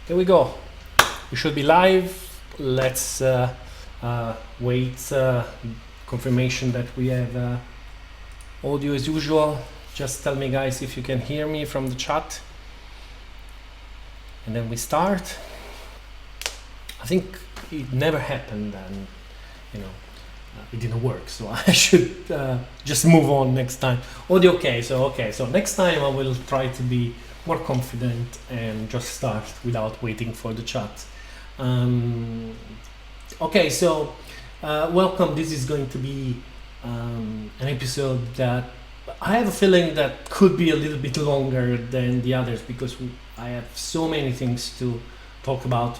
Here we go. We should be live. Let's wait confirmation that we have audio as usual. Just tell me, guys, if you can hear me from the chat, and then we start. I think it never happened, and it didn't work, so I should just move on next time. Audio okay, so next time I will try to be more confident and just start without waiting for the chat. Okay, so welcome. This is going to be an episode that I have a feeling that could be a little bit longer than the others, because I have so many things to talk about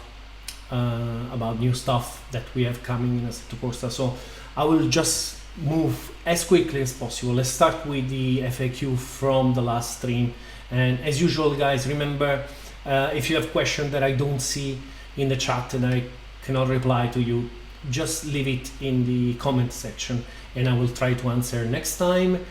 new stuff that we have coming in Assetto Corsa. So I will just move as quickly as possible. Let's start with the FAQ from the last stream. And as usual, guys, remember, if you have questions that I don't see in the chat and I cannot reply to you, just leave it in the comment section and I will try to answer next time.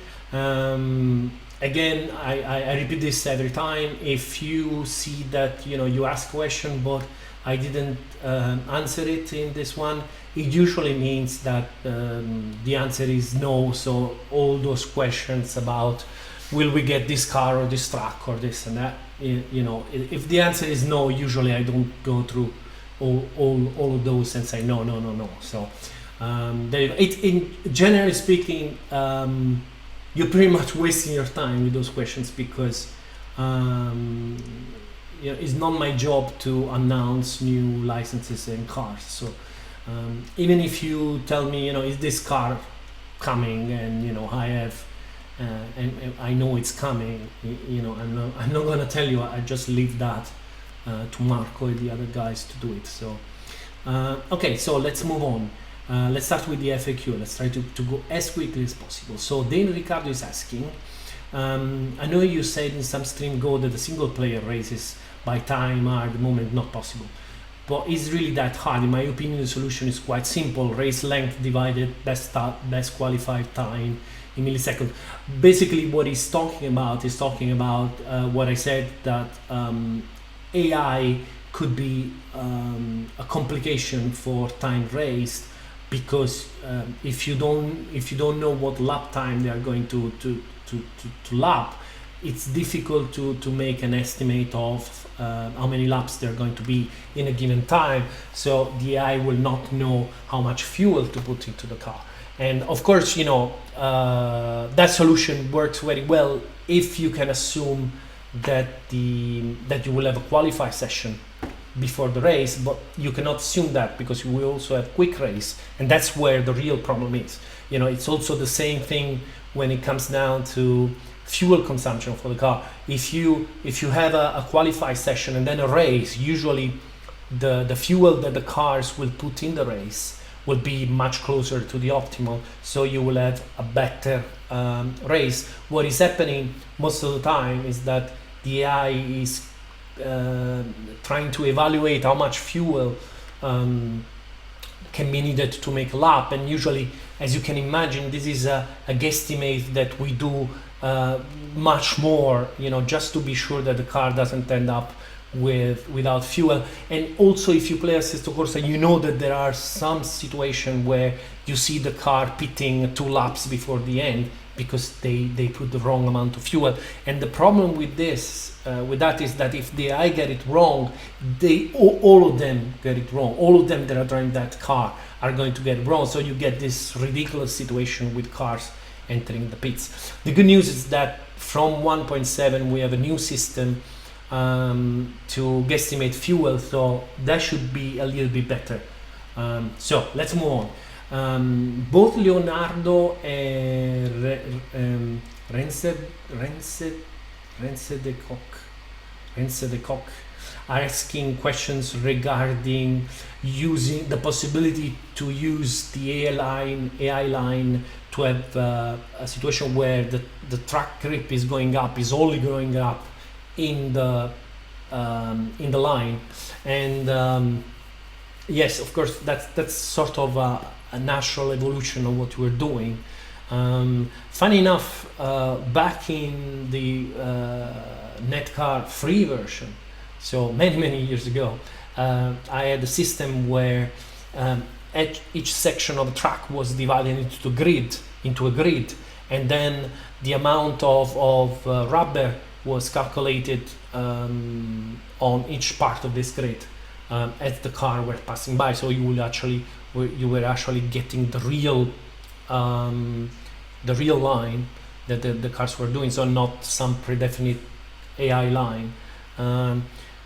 Again, I repeat this every time. If you see that you ask a question but I didn't answer it in this one, it usually means that the answer is no. So all those questions about will we get this car or this truck or this and that, if the answer is no, usually I don't go through all of those and say no. So generally speaking, you're pretty much wasting your time with those questions, because it's not my job to announce new licenses and cars. So even if you tell me, is this car coming, and I have and I know it's coming, I'm not gonna tell you. I just leave that to Marco and the other guys to do it. So okay, so let's move on. Let's start with the FAQ. Let's try to go as quickly as possible. So Dane Ricardo is asking, I know you said in some stream go that the single player races by time are at the moment not possible, but is really that hard? In my opinion, the solution is quite simple: race length divided best qualified time in milliseconds. Basically what he's talking about is what I said, that AI could be a complication for time raced, because if you don't know what lap time they are going to lap, it's difficult to make an estimate of how many laps they're going to be in a given time. So the AI will not know how much fuel to put into the car. And of course, that solution works very well if you can assume that you will have a qualify session before the race, but you cannot assume that, because you will also have quick race, and that's where the real problem is. It's also the same thing when it comes down to fuel consumption for the car. If you have a qualify session and then a race, usually the fuel that the cars will put in the race will be much closer to the optimal, so you will have a better race. What is happening most of the time is that the AI is trying to evaluate how much fuel can be needed to make a lap, and usually, as you can imagine, this is a guesstimate that we do much more, just to be sure that the car doesn't end up without fuel. And also, if you play Assetto Corsa, you know that there are some situations where you see the car pitting 2 laps before the end because they put the wrong amount of fuel. And the problem with that is that if the AI get it wrong, all of them get it wrong. All of them that are driving that car are going to get it wrong. So you get this ridiculous situation with cars entering the pits. The good news is that from 1.7 we have a new system to guesstimate fuel, so that should be a little bit better. So let's move on. Both Leonardo and Rense de Kock are asking questions regarding using the possibility to use the AI line to have a situation where the track grip is only going up in the line. And yes, of course, that's sort of a natural evolution of what we're doing. Funny enough, back in the Netcar free version, So many years ago, I had a system where each section of the track was divided into a grid, and then the amount of rubber was calculated on each part of this grid as the car were passing by. So you were actually getting the real line that the cars were doing, so not some predefinite AI line.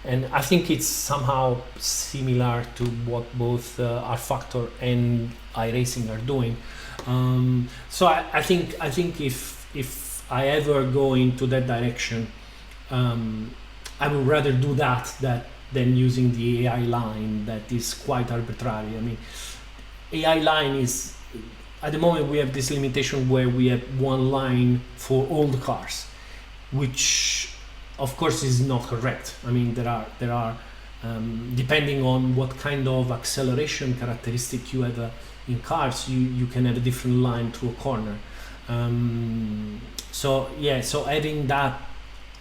And I think it's somehow similar to what both R-Factor and iRacing are doing. So I think if I ever go into that direction, I would rather do that than using the AI line that is quite arbitrary. I mean, AI line is, at the moment we have this limitation where we have one line for all the cars, which of course is not correct. I mean, there are depending on what kind of acceleration characteristic you have in cars, you can have a different line through a corner. So having that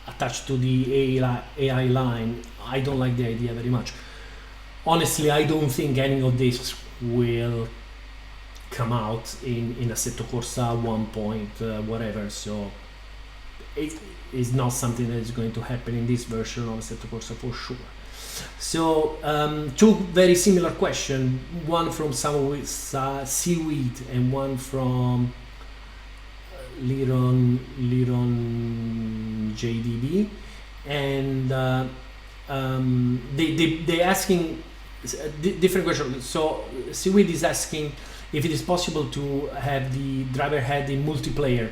attached to the AI line, I don't like the idea very much. Honestly, I don't think any of this will come out in Assetto Corsa 1 point whatever, so it is not something that is going to happen in this version of Assetto Corsa for sure. So two very similar questions, one from someone with Seaweed and one from Liron JDB, and they asking different questions. So Seaweed is asking if it is possible to have the driver head in multiplayer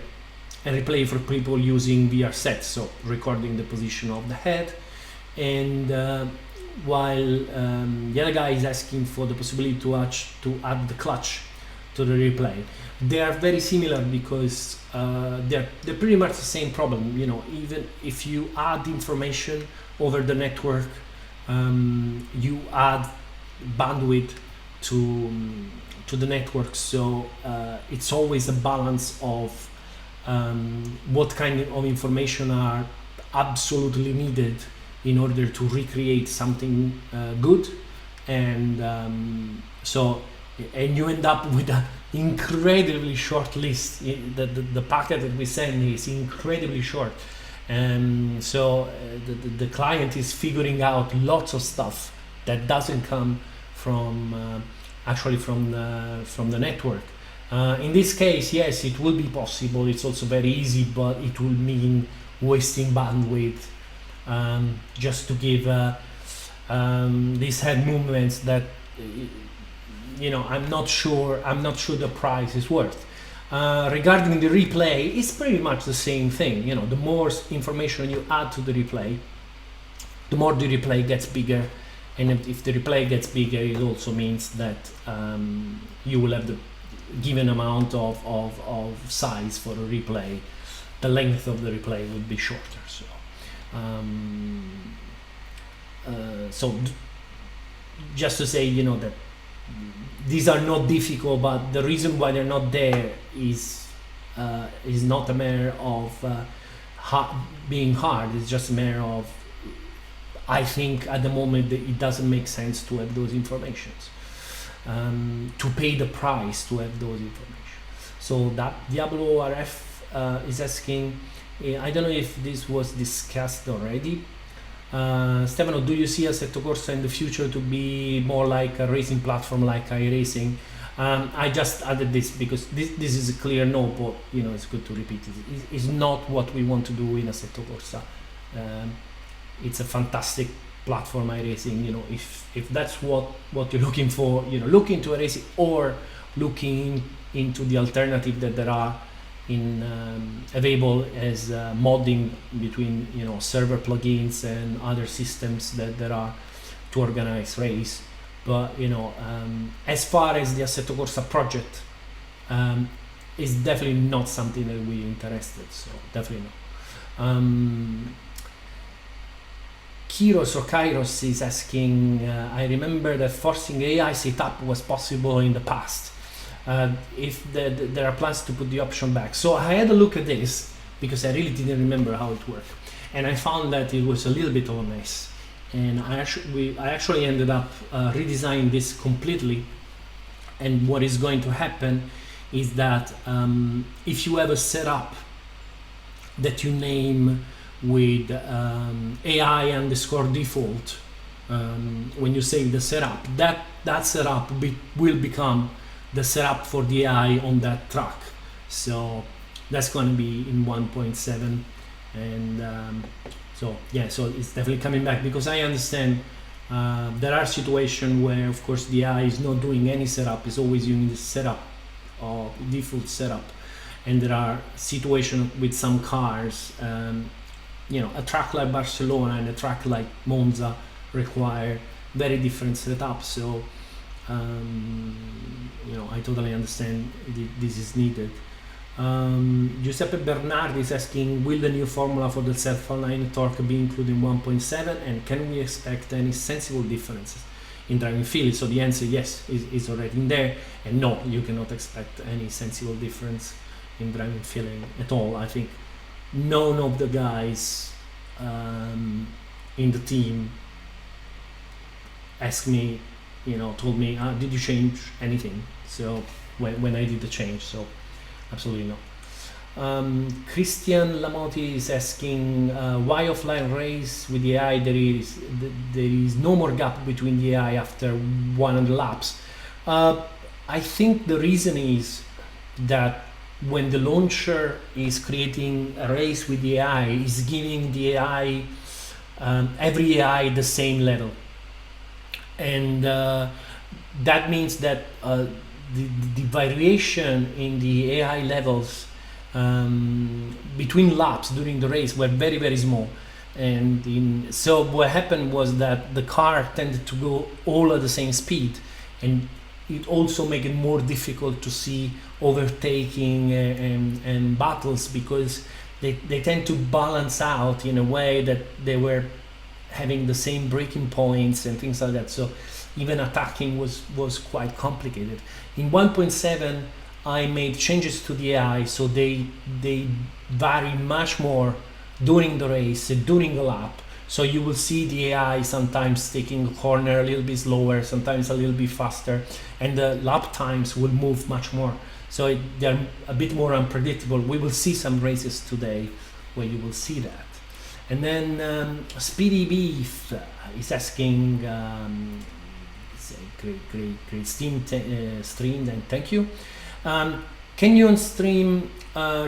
and replay for people using VR sets, so recording the position of the head, and while the other guy is asking for the possibility to add the clutch to the replay. They are very similar because they're pretty much the same problem. You know, even if you add information over the network, you add bandwidth to the network, so it's always a balance of what kind of information are absolutely needed in order to recreate something good, and and you end up with an incredibly short list. The packet that we send is incredibly short, and so the client is figuring out lots of stuff that doesn't come from actually from the network. In this case, yes, it will be possible. It's also very easy, but it will mean wasting bandwidth just to give these head movements that I'm not sure the price is worth. Regarding the replay, it's pretty much the same thing. The more information you add to the replay, the more the replay gets bigger, and if the replay gets bigger, it also means that you will have the given amount of size for a replay. The length of the replay would be shorter. So just to say, that these are not difficult, but the reason why they're not there is not a matter of being hard. It's just a matter of, I think at the moment that it doesn't make sense to have those informations, to pay the price to have those information. So that Diablo RF is asking, I don't know if this was discussed already. Stefano, do you see Assetto Corsa in the future to be more like a racing platform like iRacing? I just added this because this is a clear no, but it's good to repeat it. It's not what we want to do in Assetto Corsa. It's a fantastic platform, iRacing. If that's what you're looking for, look into iRacing or looking into the alternative that there are available as modding between server plugins and other systems that there are to organize race. But as far as the Assetto Corsa project, is definitely not something that we're interested. So definitely not. Kairos is asking, I remember that forcing AI setup was possible in the past. If there are plans to put the option back. So I had a look at this because I really didn't remember how it worked, and I found that it was a little bit of a mess. and I actually ended up redesigning this completely. And what is going to happen is that if you have a setup that you name with AI underscore default, when you save the setup, that setup will become the setup for the AI on that truck. So that's going to be in 1.7, and so yeah, so it's definitely coming back, because I understand there are situations where, of course, the AI is not doing any setup; it's always using the setup or default setup, and there are situations with some cars. A track like Barcelona and a track like Monza require very different setups. So I totally understand this is needed. Giuseppe Bernardi is asking, will the new formula for the self-aligned torque be included in 1.7, and can we expect any sensible differences in driving feel? So the answer, yes, is already in there, and no, you cannot expect any sensible difference in driving feeling at all. I think none of the guys in the team asked me, told me, did you change anything? So when I did the change, so absolutely no. Christian Lamotti is asking, why offline race with the AI? There is no more gap between the AI after 100 laps. I think the reason is that when the launcher is creating a race with the AI, is giving the AI, every AI the same level, and that means that the variation in the AI levels between laps during the race were very, very small. And so what happened was that the car tended to go all at the same speed, and it also made it more difficult to see overtaking and battles, because they tend to balance out in a way that they were having the same braking points and things like that. So even attacking was quite complicated. In 1.7, I made changes to the AI, so they vary much more during the race, during the lap. So you will see the AI sometimes taking a corner a little bit slower, sometimes a little bit faster, and the lap times will move much more. So they're a bit more unpredictable. We will see some races today where you will see that. And then Speedy Beef is asking, great stream, and thank you. Can you on stream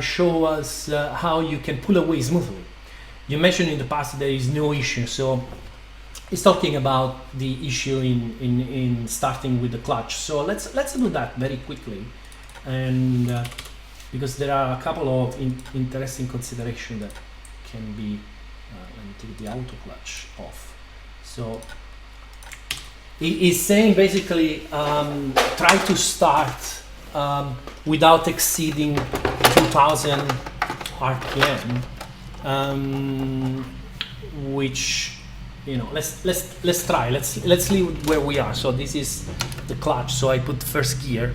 show us how you can pull away smoothly? You mentioned in the past there is no issue, so it's talking about the issue in starting with the clutch. So let's do that very quickly, and because there are a couple of interesting considerations that can be. Let me take the auto clutch off. So it's saying basically try to start without exceeding 2000 RPM, which let's try. Let's leave where we are. So this is the clutch. So I put first gear.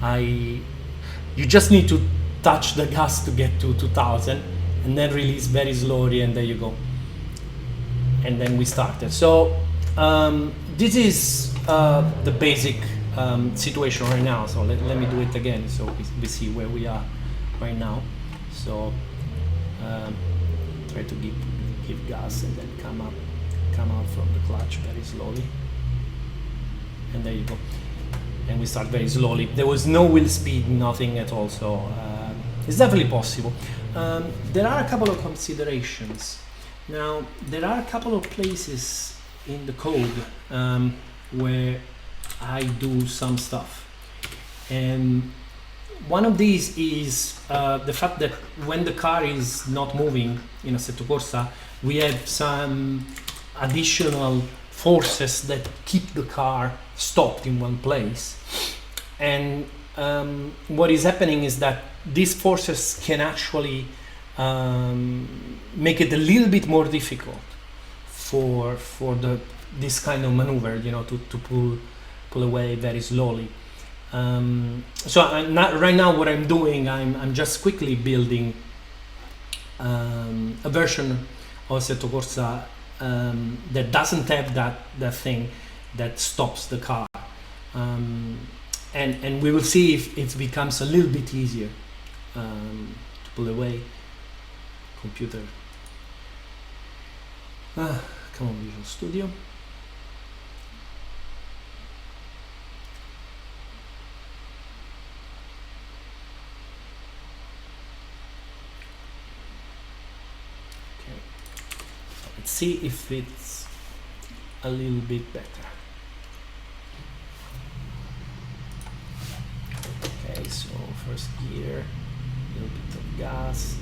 You just need to touch the gas to get to 2000, and then release very slowly, and there you go. And then we started. So this is the basic situation right now. So let me do it again, so we see where we are right now. So try to give gas and then come out from the clutch very slowly, and there you go. And we start very slowly. There was no wheel speed, nothing at all. So it's definitely possible. There are a couple of considerations. Now, there are a couple of places in the code where I do some stuff. And one of these is the fact that when the car is not moving in Assetto Corsa, we have some additional forces that keep the car stopped in one place. And what is happening is that these forces can actually make it a little bit more difficult for this kind of maneuver, to pull away very slowly. So right now what I'm doing, I'm just quickly building a version of Assetto Corsa that doesn't have that thing that stops the car, and we will see if it becomes a little bit easier to pull away. Computer, come on, Visual Studio. Let's see if it's a little bit better. Okay, so first gear, a little bit of gas.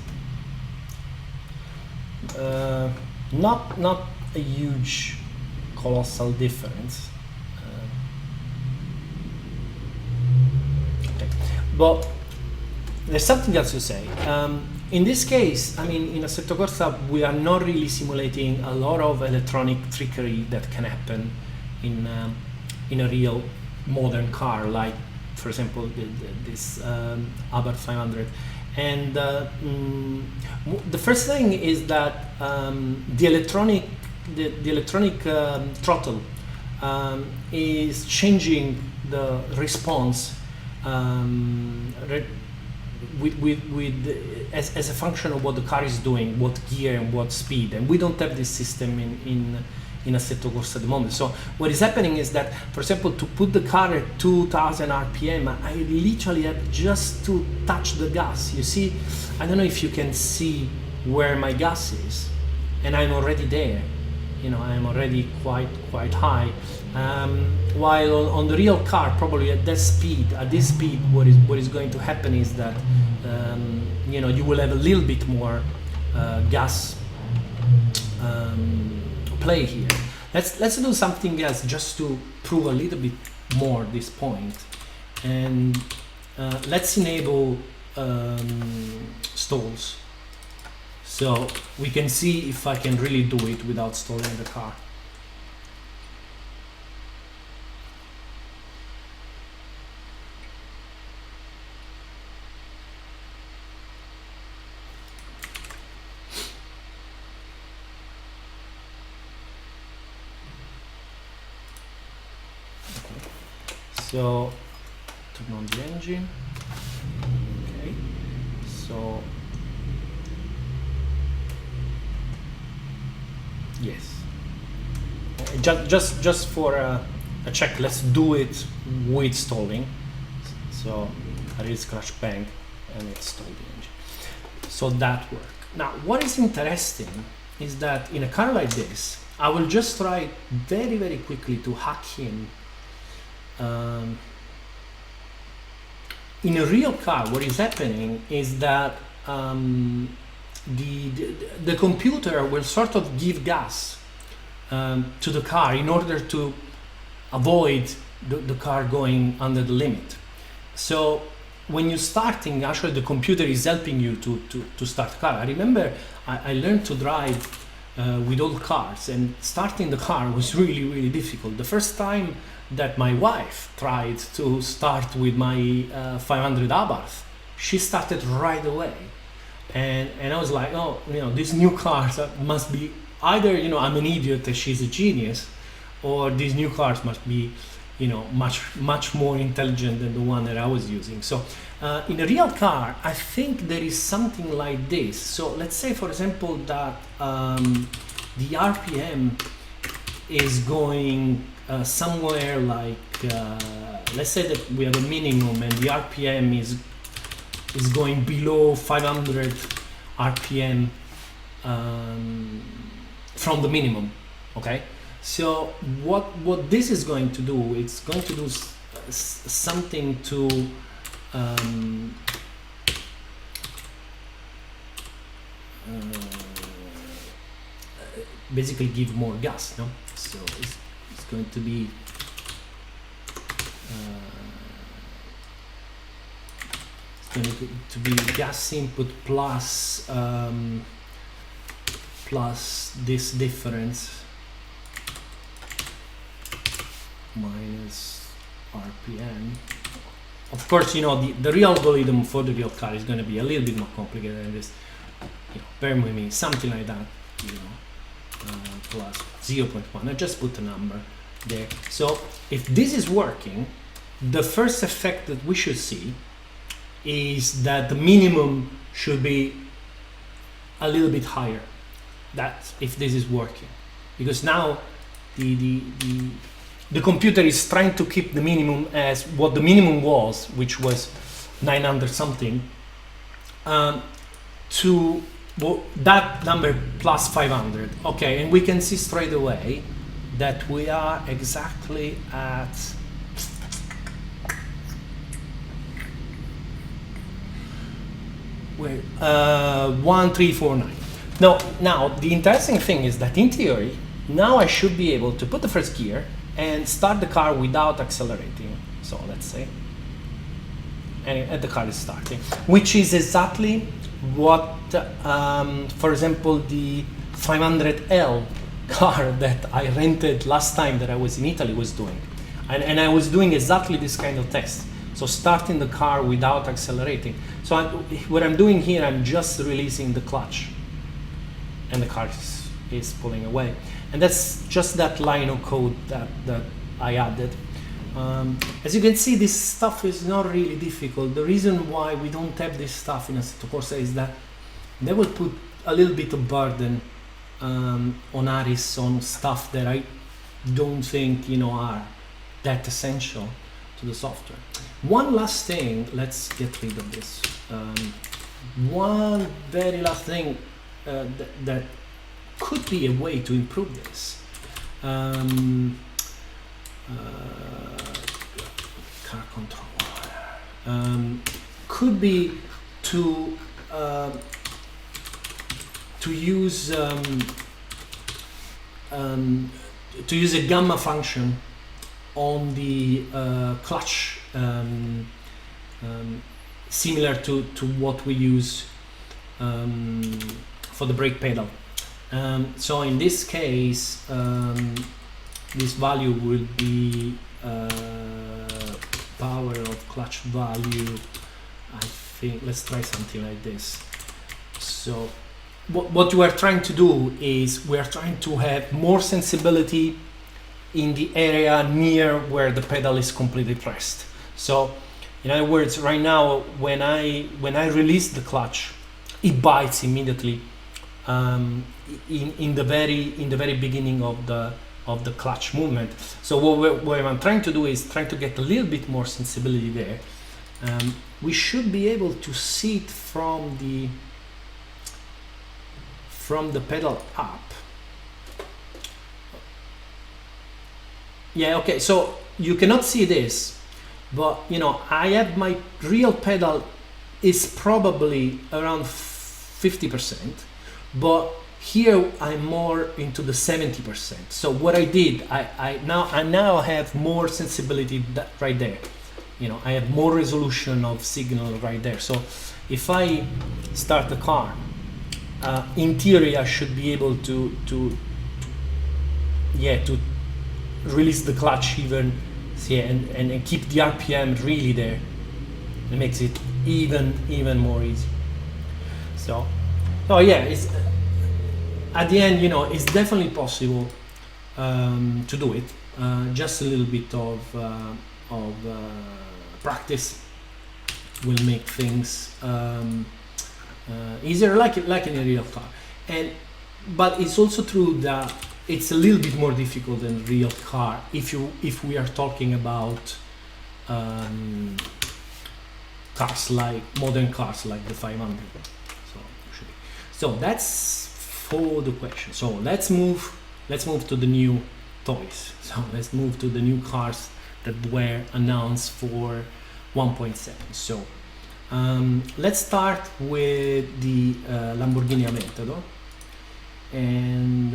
Not a huge, colossal difference. Okay, but there's something else to say. In this case, I mean, in Assetto Corsa, we are not really simulating a lot of electronic trickery that can happen in a real modern car, like, for example, this Abarth 500. And the first thing is that the electronic throttle is changing the response as a function of what the car is doing, what gear and what speed, and we don't have this system in Assetto Corsa at the moment. So what is happening is that, for example, to put the car at 2000 RPM, I literally have just to touch the gas. You see, I don't know if you can see where my gas is, and I'm already there. You know, I'm already quite high. While on the real car, probably at this speed, what is going to happen is that you know, you will have a little bit more gas play here. Let's do something else just to prove a little bit more this point, and let's enable stalls, so we can see if I can really do it without stalling the car. So turn on the engine. Okay, so yes, just for a check, let's do it with stalling. So I really scratch bang and it stalled the engine. So that worked. Now what is interesting is that in a car like this, I will just try very quickly to hack in. In a real car, what is happening is that the computer will sort of give gas to the car in order to avoid the car going under the limit. So when you're starting, actually the computer is helping you to start the car. I remember I learned to drive with old cars, and starting the car was really difficult. The first time that my wife tried to start with my 500 Abarth, she started right away, and I was like, oh, you know, these new cars must be either, you know, I'm an idiot and she's a genius, or these new cars must be, you know, much more intelligent than the one that I was using. So in a real car, I think there is something like this. So let's say, for example, that the RPM is going somewhere like, let's say that we have a minimum and the RPM is going below 500 RPM from the minimum. Okay, so what this is going to do, it's going to do something to basically give more gas, no? So it's going to be gas input plus plus this difference minus RPM. Of course, you know, the real algorithm for the real car is going to be a little bit more complicated than this. You know, bear with me, something like that, you know. plus 0.1. I just put a number there. So if this is working, the first effect that we should see is that the minimum should be a little bit higher. That's if this is working, because now the computer is trying to keep the minimum as what the minimum was, which was 900 something, to that number plus 500. Okay, and we can see straight away that we are exactly at 1349. Now the interesting thing is that in theory, now I should be able to put the first gear and start the car without accelerating. So let's say, and the car is starting, which is exactly what, for example, the 500L car that I rented last time that I was in Italy was doing. And I was doing exactly this kind of test. So starting the car without accelerating. So what I'm doing here, I'm just releasing the clutch and the car is pulling away. And that's just that line of code that I added. As you can see, this stuff is not really difficult. The reason why we don't have this stuff in Assetto Corsa is that they will put a little bit of burden on Aris on stuff that I don't think are that essential to the software. One last thing, let's get rid of this. One very last thing that could be a way to improve this. Car control could be to use a gamma function on the clutch, similar to what we use for the brake pedal. So in this case, this value will be power of clutch value. I think let's try something like this. So what you are trying to do is we are trying to have more sensibility in the area near where the pedal is completely pressed. So in other words, right now when I release the clutch, it bites immediately in the very beginning of the clutch movement. So what I'm trying to do is trying to get a little bit more sensibility there. We should be able to see it from the pedal up. Yeah, okay, so you cannot see this, but I have my real pedal is probably around 50%, but here I'm more into the 70%. So what I did, I now have more sensibility right there. I have more resolution of signal right there. So if I start the car, in theory I should be able to release the clutch even, and keep the RPM really there. It makes it even more easy. So yeah, it's at the end, it's definitely possible to do it. Just a little bit of practice will make things easier, like in a real car. But it's also true that it's a little bit more difficult than a real car if we are talking about cars like modern cars like the 500. So that's for the question. So let's move to the new toys. So let's move to the new cars that were announced for 1.7. So let's start with the Lamborghini Aventador, and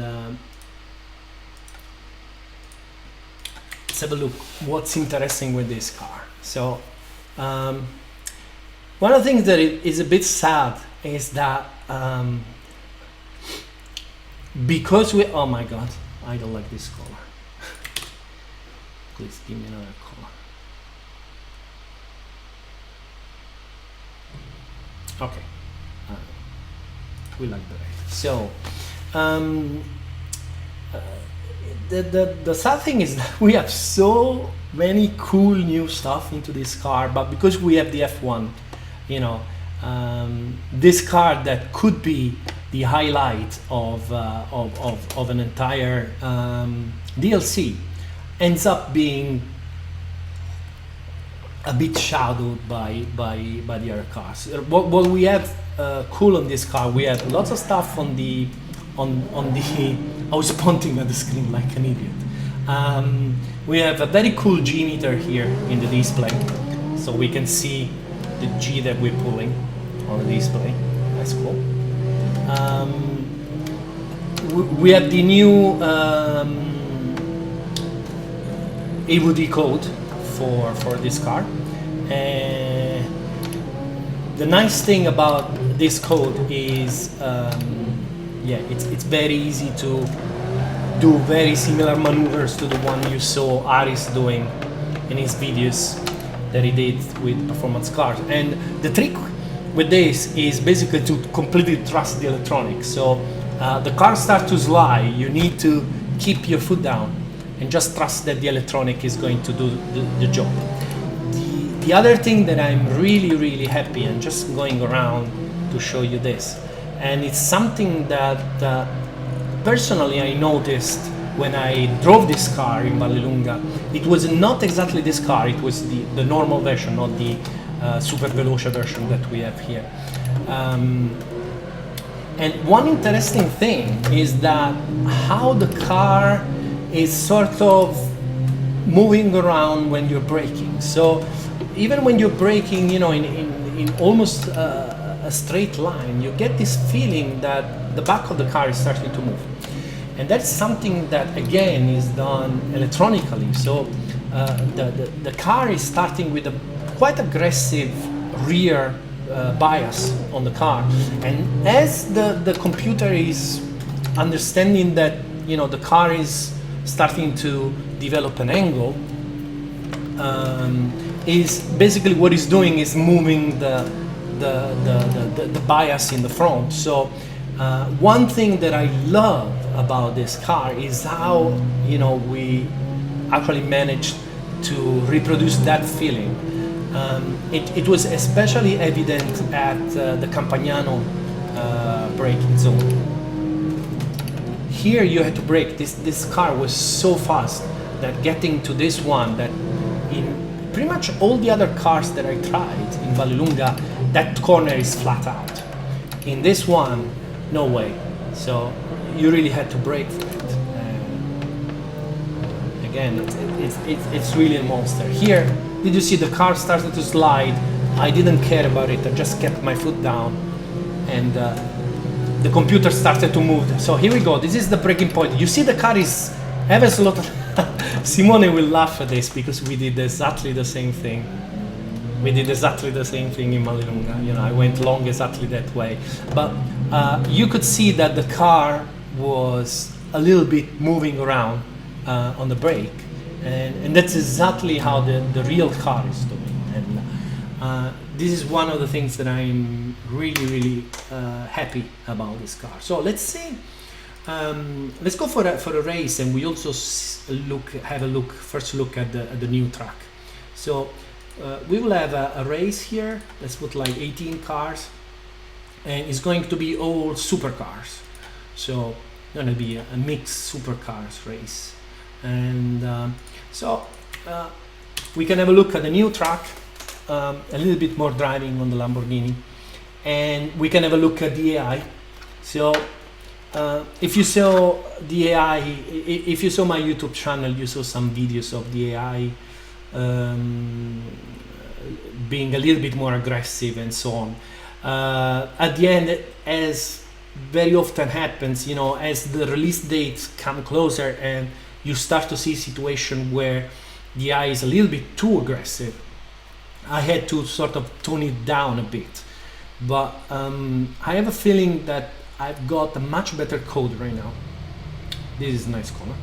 let's have a look what's interesting with this car. So one of the things that is a bit sad is that because oh my god, I don't like this color. Please give me another color. Okay, we like the red. So the sad thing is that we have so many cool new stuff into this car, but because we have the F1, you know, this car that could be the highlight of an entire DLC ends up being a bit shadowed by the other cars. What we have cool on this car, we have lots of stuff on the I was pointing at the screen like an idiot. We have a very cool G meter here in the display, so we can see the G that we're pulling on the display. That's cool. We have the new AVD code for this car. The nice thing about this code is it's very easy to do very similar maneuvers to the one you saw Aris doing in his videos that he did with performance cars. And the trick with this is basically to completely trust the electronics. So the car starts to slide, you need to keep your foot down and just trust that the electronic is going to do the job. The other thing that I'm really happy, and just going around to show you this, and it's something that personally I noticed when I drove this car in Vallelunga. It was not exactly this car, it was the normal version, not the super veloce version that we have here. And one interesting thing is that how the car is sort of moving around when you're braking. So even when you're braking, you know, in almost a straight line, you get this feeling that the back of the car is starting to move. And that's something that again is done electronically. So the car is starting with a quite aggressive rear bias on the car, and as the computer is understanding that, you know, the car is starting to develop an angle, is basically what it's doing is moving the bias in the front. So one thing that I love about this car is how, you know, we actually managed to reproduce that feeling. It was especially evident at the Campagnano braking zone. Here you had to brake. This car was so fast that getting to this one, that in pretty much all the other cars that I tried in Vallelunga, that corner is flat out. In this one, no way. So you really had to brake for it. Again, it's really a monster. Here, did you see the car started to slide? I didn't care about it. I just kept my foot down, and the computer started to move. So here we go. This is the braking point. You see the car is ever so lot. Simone will laugh at this because we did exactly the same thing. We did exactly the same thing in Vallelunga. You know, I went long exactly that way. But you could see that the car was a little bit moving around on the brake. And that's exactly how the real car is doing. And this is one of the things that I'm really happy about this car. So let's see. Let's go for a race, and we also have a first look at the new track. So we will have a race here. Let's put like 18 cars, and it's going to be all supercars. So it's going to be a mixed supercars race. And so we can have a look at the new track, a little bit more driving on the Lamborghini, and we can have a look at the AI. So if you saw the AI, if you saw my YouTube channel, you saw some videos of the AI being a little bit more aggressive and so on. At the end, as very often happens, you know, as the release dates come closer and you start to see a situation where the AI is a little bit too aggressive, I had to sort of tone it down a bit. But I have a feeling that I've got a much better code right now. This is a nice corner.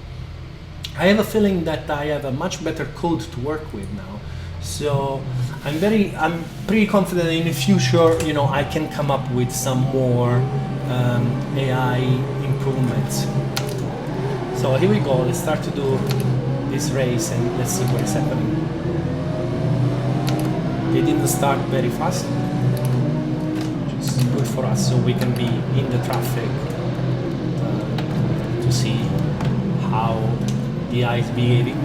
I have a feeling that I have a much better code to work with now. So I'm pretty confident in the future, you know, I can come up with some more AI improvements. So here we go, let's start to do this race and let's see what's happening. They didn't start very fast, which is good for us so we can be in the traffic to see how the eye is behaving.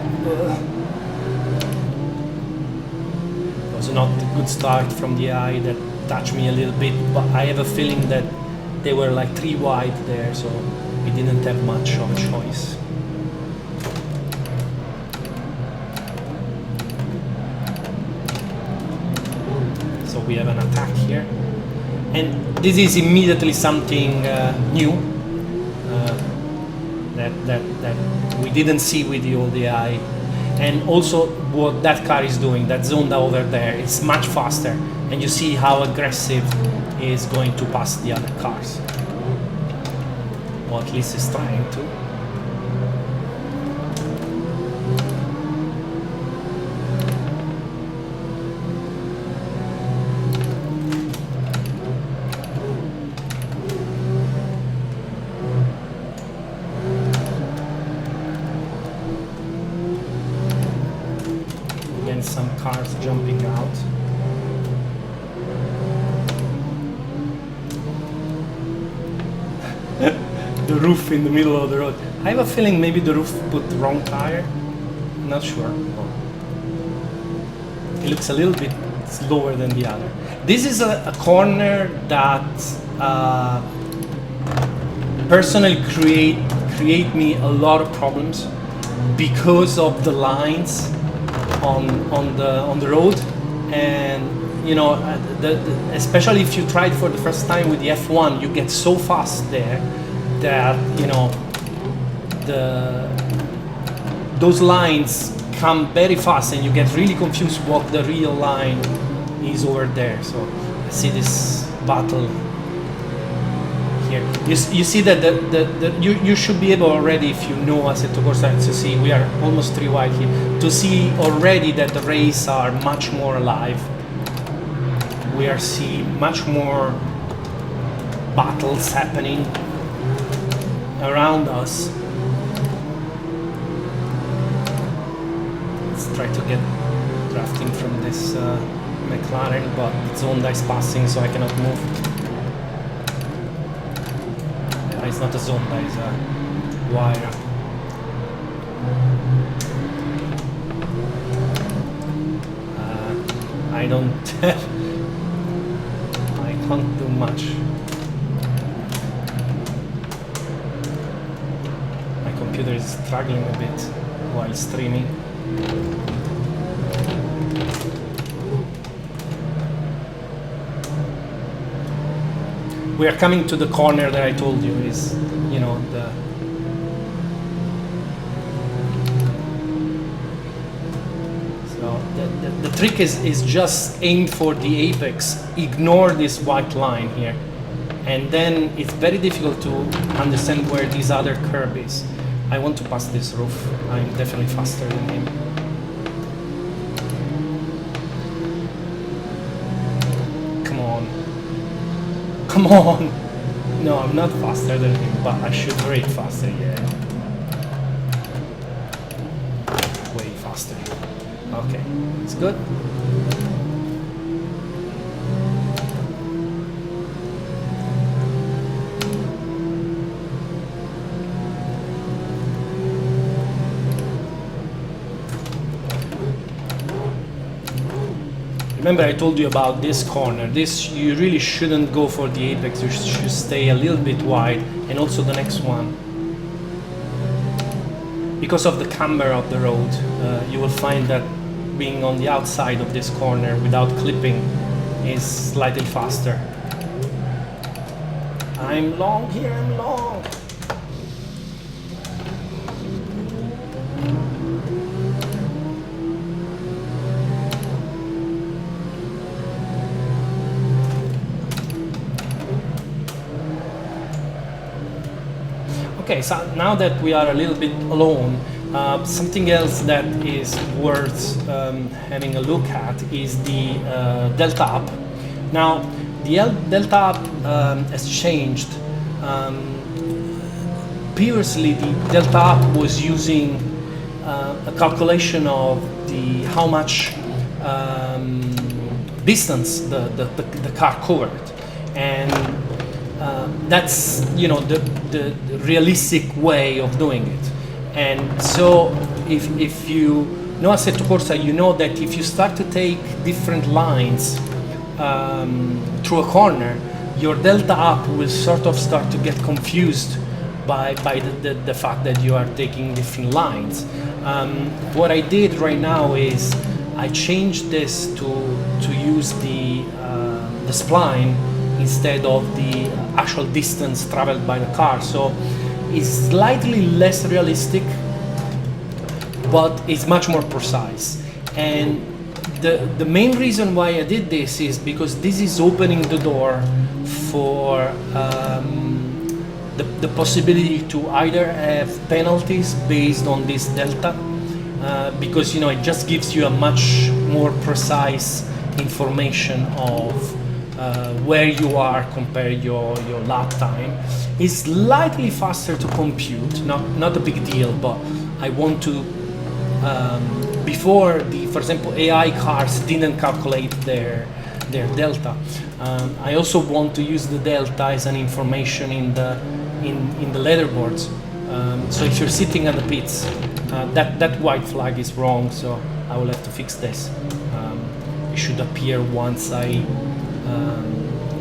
It was not a good start from the eye, that touched me a little bit, but I have a feeling that they were like 3 wide there, so we didn't have much of a choice. So we have an attack here, and this is immediately something new that we didn't see with the old AI. And also what that car is doing, that Zonda over there, is much faster, and you see how aggressive is going to pass the other cars. Or at least is trying to. Again, some cars jumping out. The roof in the middle of the road. I have a feeling maybe the roof put the wrong tire. I'm not sure. It looks a little bit slower than the other. This is a corner that personally create me a lot of problems because of the lines on the road, and you know, especially if you try it for the first time with the F1, you get so fast there that, you know, those lines come very fast and you get really confused what the real line is over there. So I see this battle here. You see that you should be able already, if you know Assetto Corsa, to see we are almost 3 wide here, to see already that the races are much more alive. We are seeing much more battles happening around us. Let's try to get drafting from this McLaren, but Zonda is passing, so I cannot move. It's not a Zonda, it's a wire. I don't I can't do much. My computer is struggling a bit while streaming. We are coming to the corner that I told you is, you know, the trick is just aim for the apex, ignore this white line here, and then it's very difficult to understand where this other curb is. I want to pass this roof. I'm definitely faster than him. Come on. Come on! No, I'm not faster than him, but I should brake faster, yeah. Way faster. Okay, it's good. Remember I told you about this corner. This, you really shouldn't go for the apex, you should stay a little bit wide, and also the next one. Because of the camber of the road, you will find that being on the outside of this corner without clipping is slightly faster. I'm long here, I'm long. Okay, so now that we are a little bit alone, something else that is worth having a look at is the delta up. Now, the delta up has changed. previously the delta up was using a calculation of the how much distance the car covered, and that's, you know, the realistic way of doing it. And so if you know Assetto Corsa, you know that if you start to take different lines through a corner, your delta up will sort of start to get confused by the fact that you are taking different lines. What I did right now is I changed this to use the spline instead of the actual distance traveled by the car. So it's slightly less realistic, but it's much more precise. And the main reason why I did this is because this is opening the door for the possibility to either have penalties based on this delta, because, you know, it just gives you a much more precise information of where you are compared your lap time. It's slightly faster to compute, not a big deal, but I want to before for example, AI cars didn't calculate their delta. I also want to use the delta as an information in the leaderboards. So if you're sitting at the pits, that white flag is wrong, so I will have to fix this. It should appear once I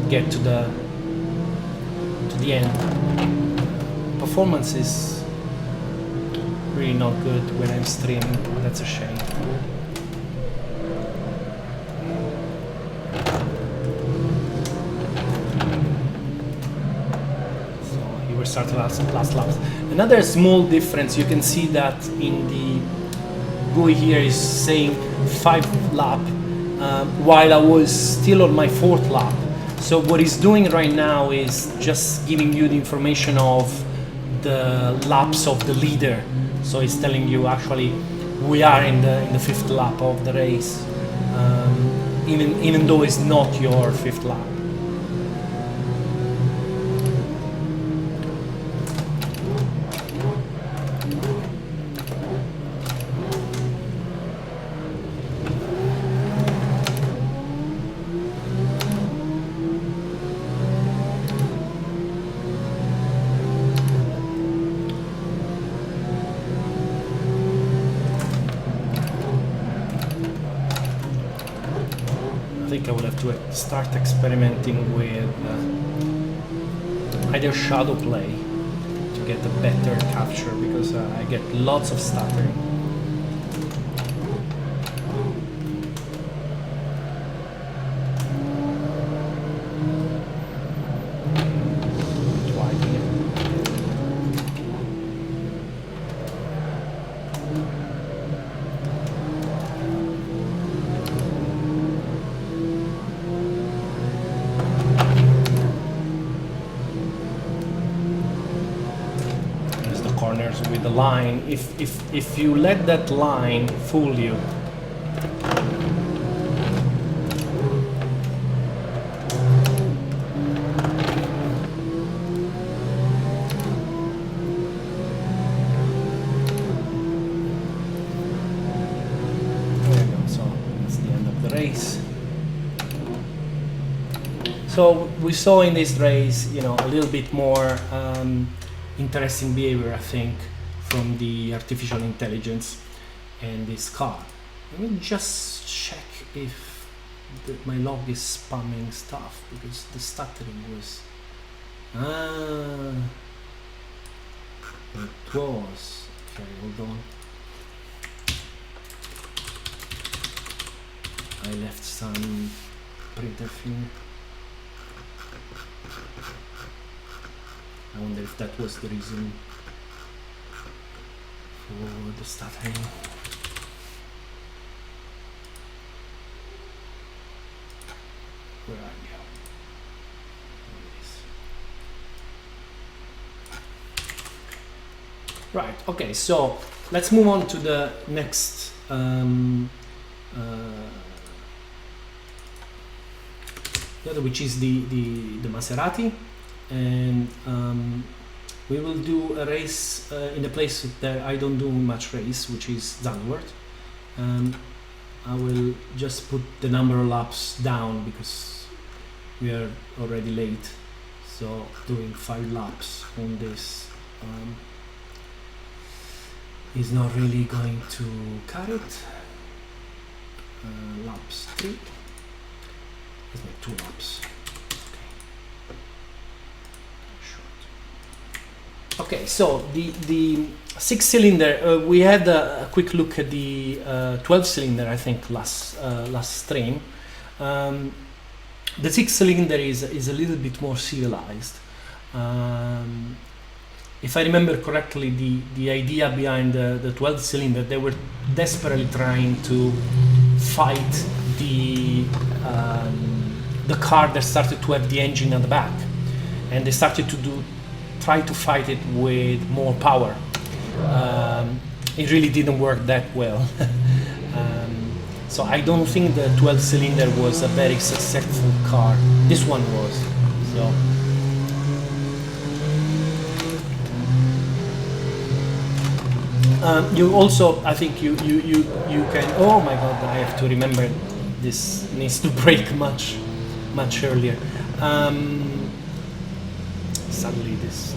get to the end. Performance is really not good when I'm streaming. That's a shame. So here we start last laps. Another small difference, you can see that in the GUI here is saying 5 lap, while I was still on my 4th lap. So what it's doing right now is just giving you the information of the laps of the leader. So it's telling you actually we are in the 5th lap of the race, even though it's not your 5th lap. I think I will have to start experimenting with either shadow play to get a better capture, because I get lots of stuttering. Corners with the line, if you let that line fool you, there we go. So that's the end of the race. So we saw in this race, you know, a little bit more interesting behavior, I think, from the artificial intelligence and this car. Let me just check if my log is spamming stuff, because the stuttering was it was okay. Hold on, I left some printer thing. I wonder if that was the reason for the stuttering. Where are you? There it is. Right, okay, so let's move on to the next which is the Maserati. And We will do a race in a place that I don't do much race, which is Zandvoort. I will just put the number of laps down because we are already late. So doing 5 laps on this is not really going to cut it. Laps 3. Let's make 2 laps. Okay, so the 6-cylinder, we had a quick look at the 12-cylinder, I think, last stream. The 6-cylinder is a little bit more serialized. If I remember correctly, the idea behind the 12-cylinder, they were desperately trying to fight the car that started to have the engine at the back, and they started to try to fight it with more power. It really didn't work that well. So I don't think the 12-cylinder was a very successful car. This one was. So you also, I think you can. Oh my God! I have to remember. This needs to break much earlier. Sadly, this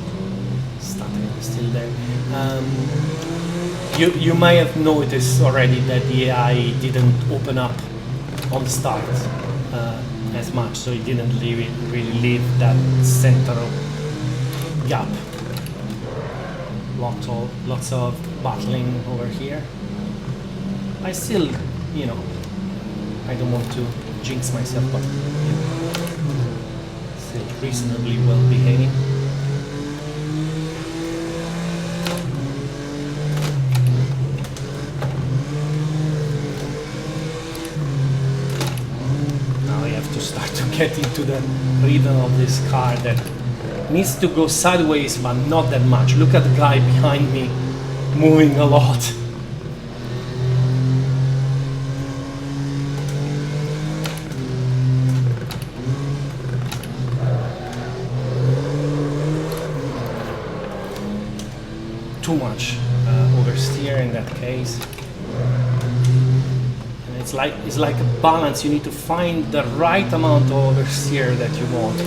stuttering is still there. You might have noticed already that the AI didn't open up on the start as much, so it didn't really leave that central gap. Lots of battling over here. I still, I don't want to jinx myself, but still reasonably well behaving. Start to get into the rhythm of this car that needs to go sideways, but not that much. Look at the guy behind me moving a lot. Too much oversteer in that case. It's like a balance. You need to find the right amount of oversteer that you want.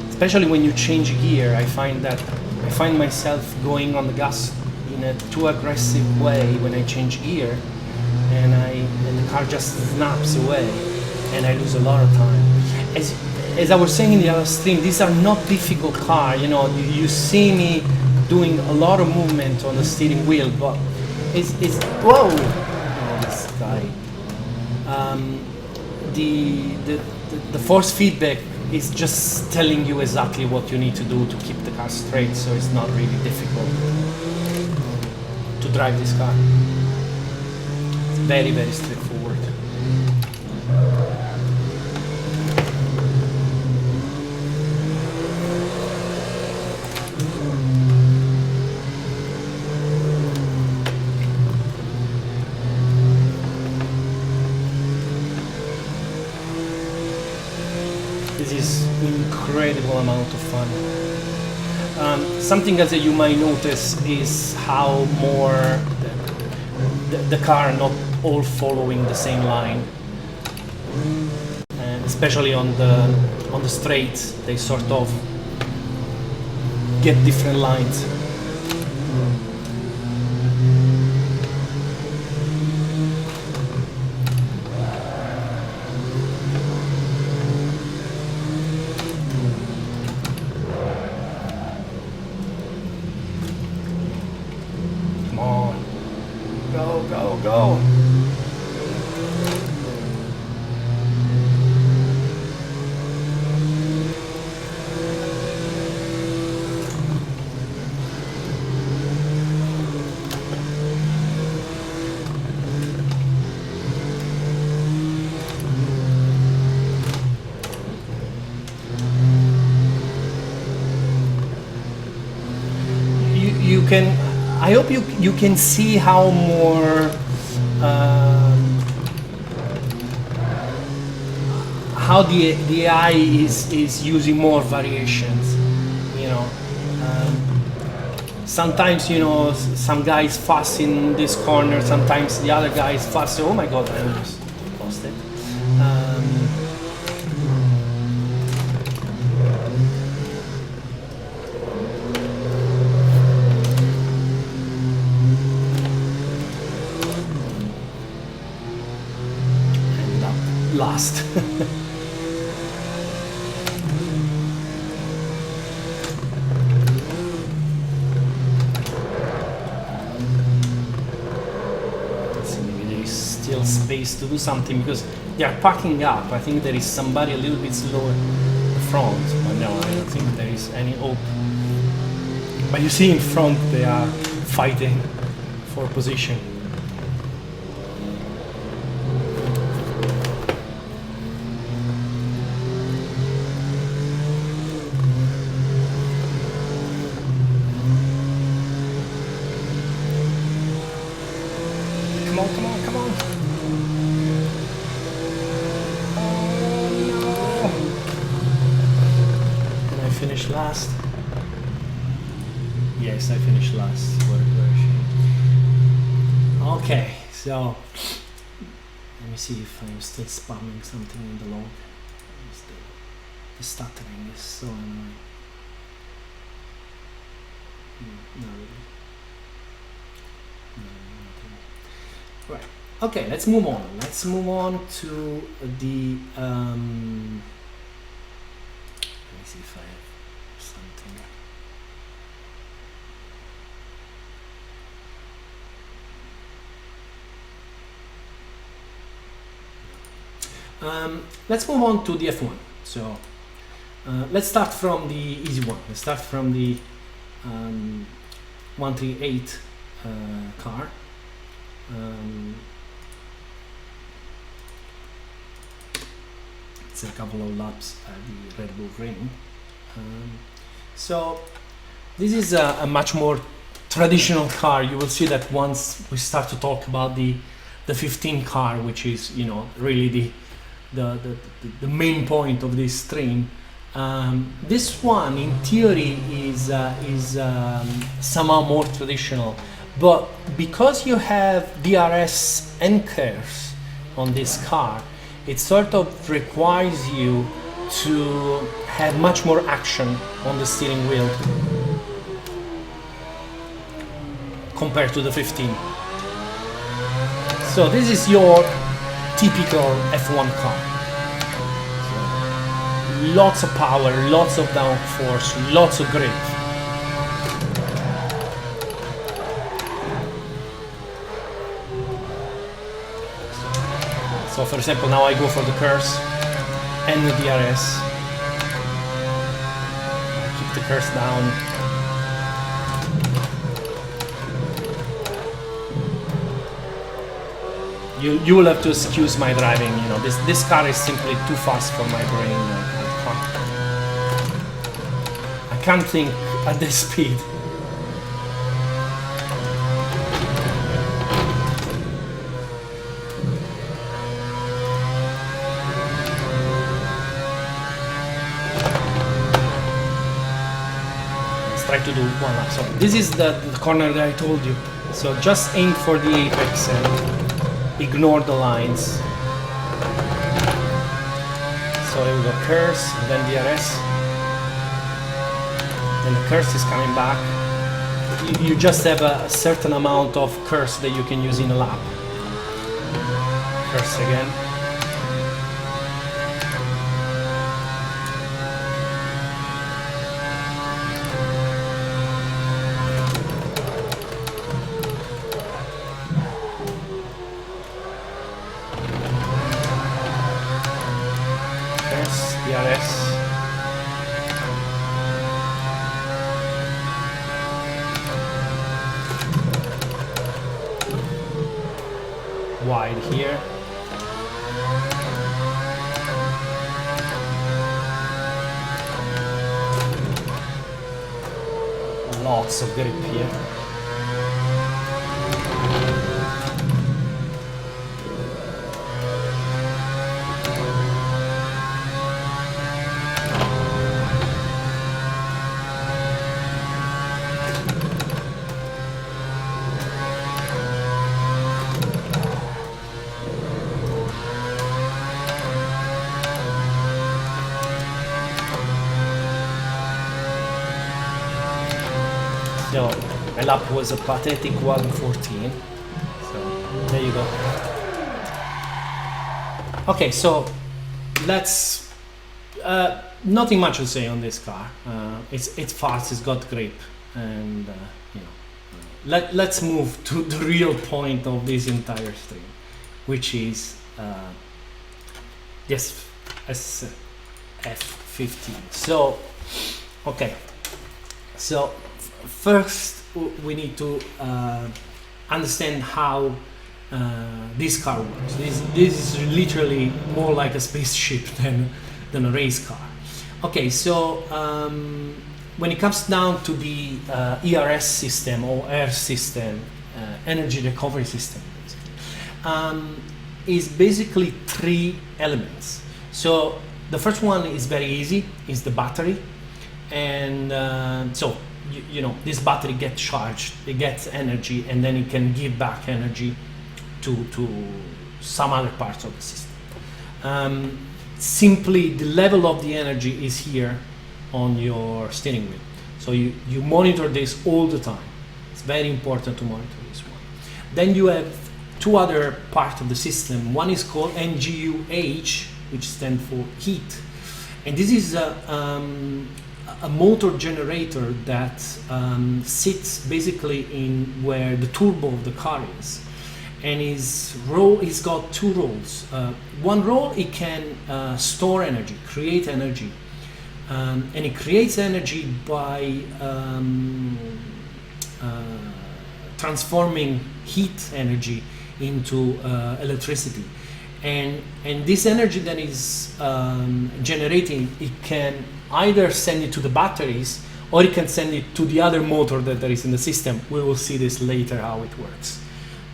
Especially when you change gear, I find myself going on the gas in a too aggressive way when I change gear, and the car just snaps away, and I lose a lot of time. As I was saying in the other stream, these are not difficult cars. You see me doing a lot of movement on the steering wheel, but it's whoa. Oh, this guy. The force feedback is just telling you exactly what you need to do to keep the car straight, so it's not really difficult to drive this car. It's very, very straightforward. This is incredible amount of fun. Something else that you might notice is how more the car not all following the same line, and especially on the straights, they sort of get different lines. Go. You can. I hope you can see how more. How the AI is using more variations, sometimes, you know, some guy is fast in this corner, sometimes the other guy is faster. Oh my god, I almost lost it. And up last. Space to do something because they are packing up. I think there is somebody a little bit slower in the front, but no, I don't think there is any hope. But you see in front they are fighting for position. Come on, come on, come on. Finish last. Yes, I finished last. What a version. Okay, so let me see if I'm still spamming something in the log. The stuttering is so annoying. Not really. Not really. Right. Okay, let's move on. Let's move on to the. Let me see if I have something. Let's move on to the F1. So let's start from the easy one. Let's start from the 138 car. It's a couple of laps at the Red Bull Ring. So this is a much more traditional car. You will see that once we start to talk about the 15 car, which is, you know, really the main point of this stream. This one in theory is somehow more traditional, but because you have DRS and curves on this car, it sort of requires you to have much more action on the steering wheel compared to the 15. So this is your typical F1 car. So, lots of power, lots of downforce, lots of grip. So for example, now I go for the curves and the DRS. I keep the curves down. You will have to excuse my driving. You know, this car is simply too fast for my brain. I can't think at this speed. Try to do one lap. So this is the corner that I told you. So just aim for the apex and ignore the lines. So here we go, curse, then DRS. Then the curse is coming back. You just have a certain amount of curse that you can use in a lap. Curse again. DRS. Wide here. Lots of grip here. No, my lap was a pathetic 1:14. So there you go. Okay, so let's. Nothing much to say on this car. It's fast. It's got grip, and you know. Let's move to the real point of this entire stream, which is yes, S15. So, okay. So first we need to understand how this car works. This is literally more like a spaceship than a race car. Okay, so when it comes down to the ERS system or air system, energy recovery system, is basically three elements. So the first one is very easy, is the battery. And so you know, this battery gets charged, it gets energy, and then it can give back energy to some other parts of the system. Simply the level of the energy is here on your steering wheel, so you monitor this all the time. It's very important to monitor this one. Then you have two other parts of the system. One is called NGUH, which stands for heat, and this is a motor generator that sits basically in where the turbo of the car is, and he's got two roles. One role, it can store energy, create energy, and it creates energy by transforming heat energy into electricity, and this energy that is generating, it can either send it to the batteries or it can send it to the other motor that there is in the system. We will see this later how it works.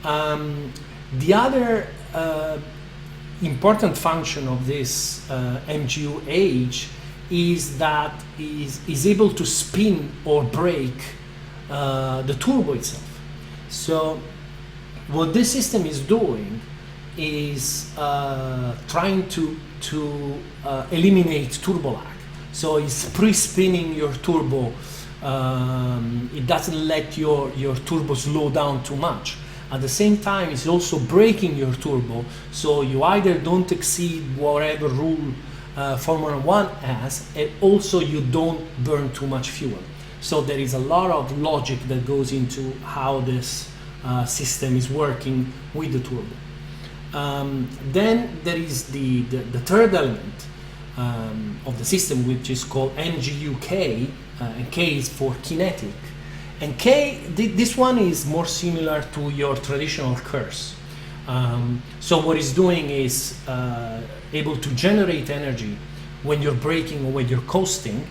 The other important function of this MGU-H is that is able to spin or brake the turbo itself. So what this system is doing is trying to eliminate turbo lag. So it's pre-spinning your turbo. It doesn't let your turbo slow down too much. At the same time, it's also braking your turbo, so you either don't exceed whatever rule Formula 1 has, and also you don't burn too much fuel. So there is a lot of logic that goes into how this system is working with the turbo. Then there is the third element of the system, which is called NGUK, and K is for kinetic. And K, this one is more similar to your traditional curse. So what it's doing is able to generate energy when you're braking or when you're coasting,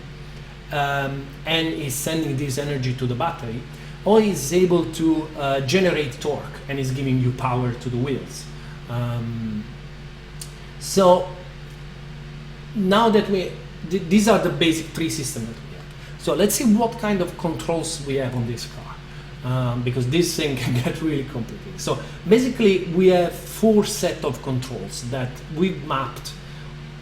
and is sending this energy to the battery, or is able to generate torque and is giving you power to the wheels. So now that these are the basic three systems that we have. So let's see what kind of controls we have on this car, because this thing can get really complicated. So basically we have 4 sets of controls that we've mapped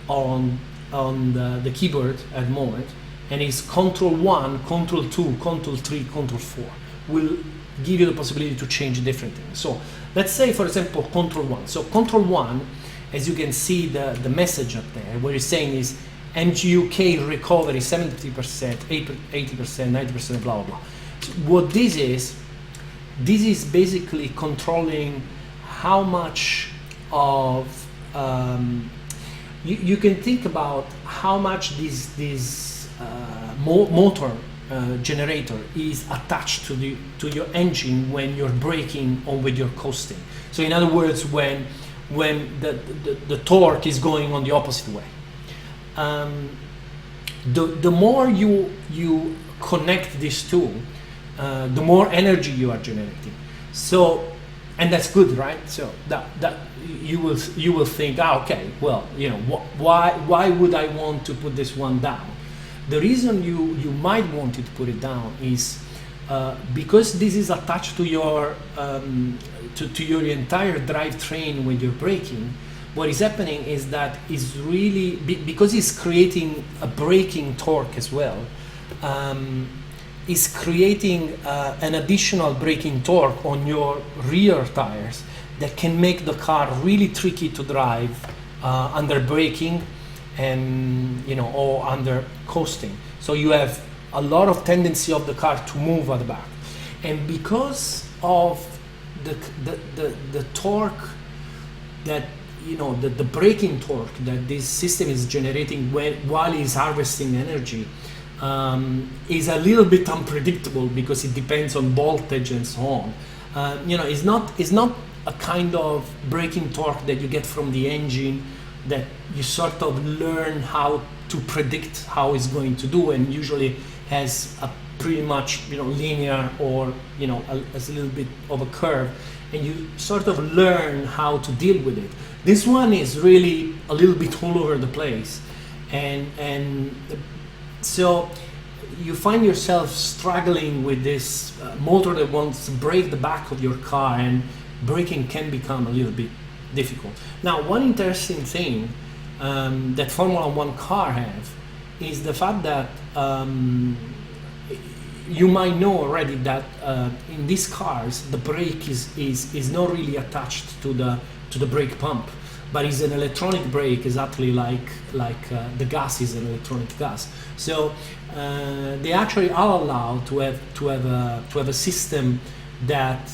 on the keyboard at the moment, and it's control 1, control 2, control 3, control 4. Will give you the possibility to change different things. So let's say, for example, control 1. So control 1, as you can see the message up there, what it's saying is MGUK recovery 70%, 80%, 90%, blah, blah, blah. So what this is basically controlling how much of, you can think about how much this motor generator is attached to your engine when you're braking or when you're coasting. So in other words, when the torque is going on the opposite way. The more you connect these two, the more energy you are generating. So, and that's good, right? So that you will think, okay, well, you know, why would I want to put this one down? The reason you might want to put it down is because this is attached to your to your entire drivetrain when you're braking. What is happening is that is really because it's creating a braking torque as well. is creating an additional braking torque on your rear tires that can make the car really tricky to drive under braking and or under coasting. So you have a lot of tendency of the car to move at the back, and because of the torque that the braking torque that this system is generating while it's harvesting energy is a little bit unpredictable because it depends on voltage and so on. It's not a kind of braking torque that you get from the engine that you sort of learn how to predict how it's going to do, and usually has a pretty much linear or as a little bit of a curve, and you sort of learn how to deal with it. This one is really a little bit all over the place, and so you find yourself struggling with this motor that wants to brake the back of your car, and braking can become a little bit difficult. Now, one interesting thing that Formula One car have is the fact that you might know already that in these cars the brake is not really attached to the brake pump, but is an electronic brake, exactly like the gas is an electronic gas. So they actually are allowed to have a system that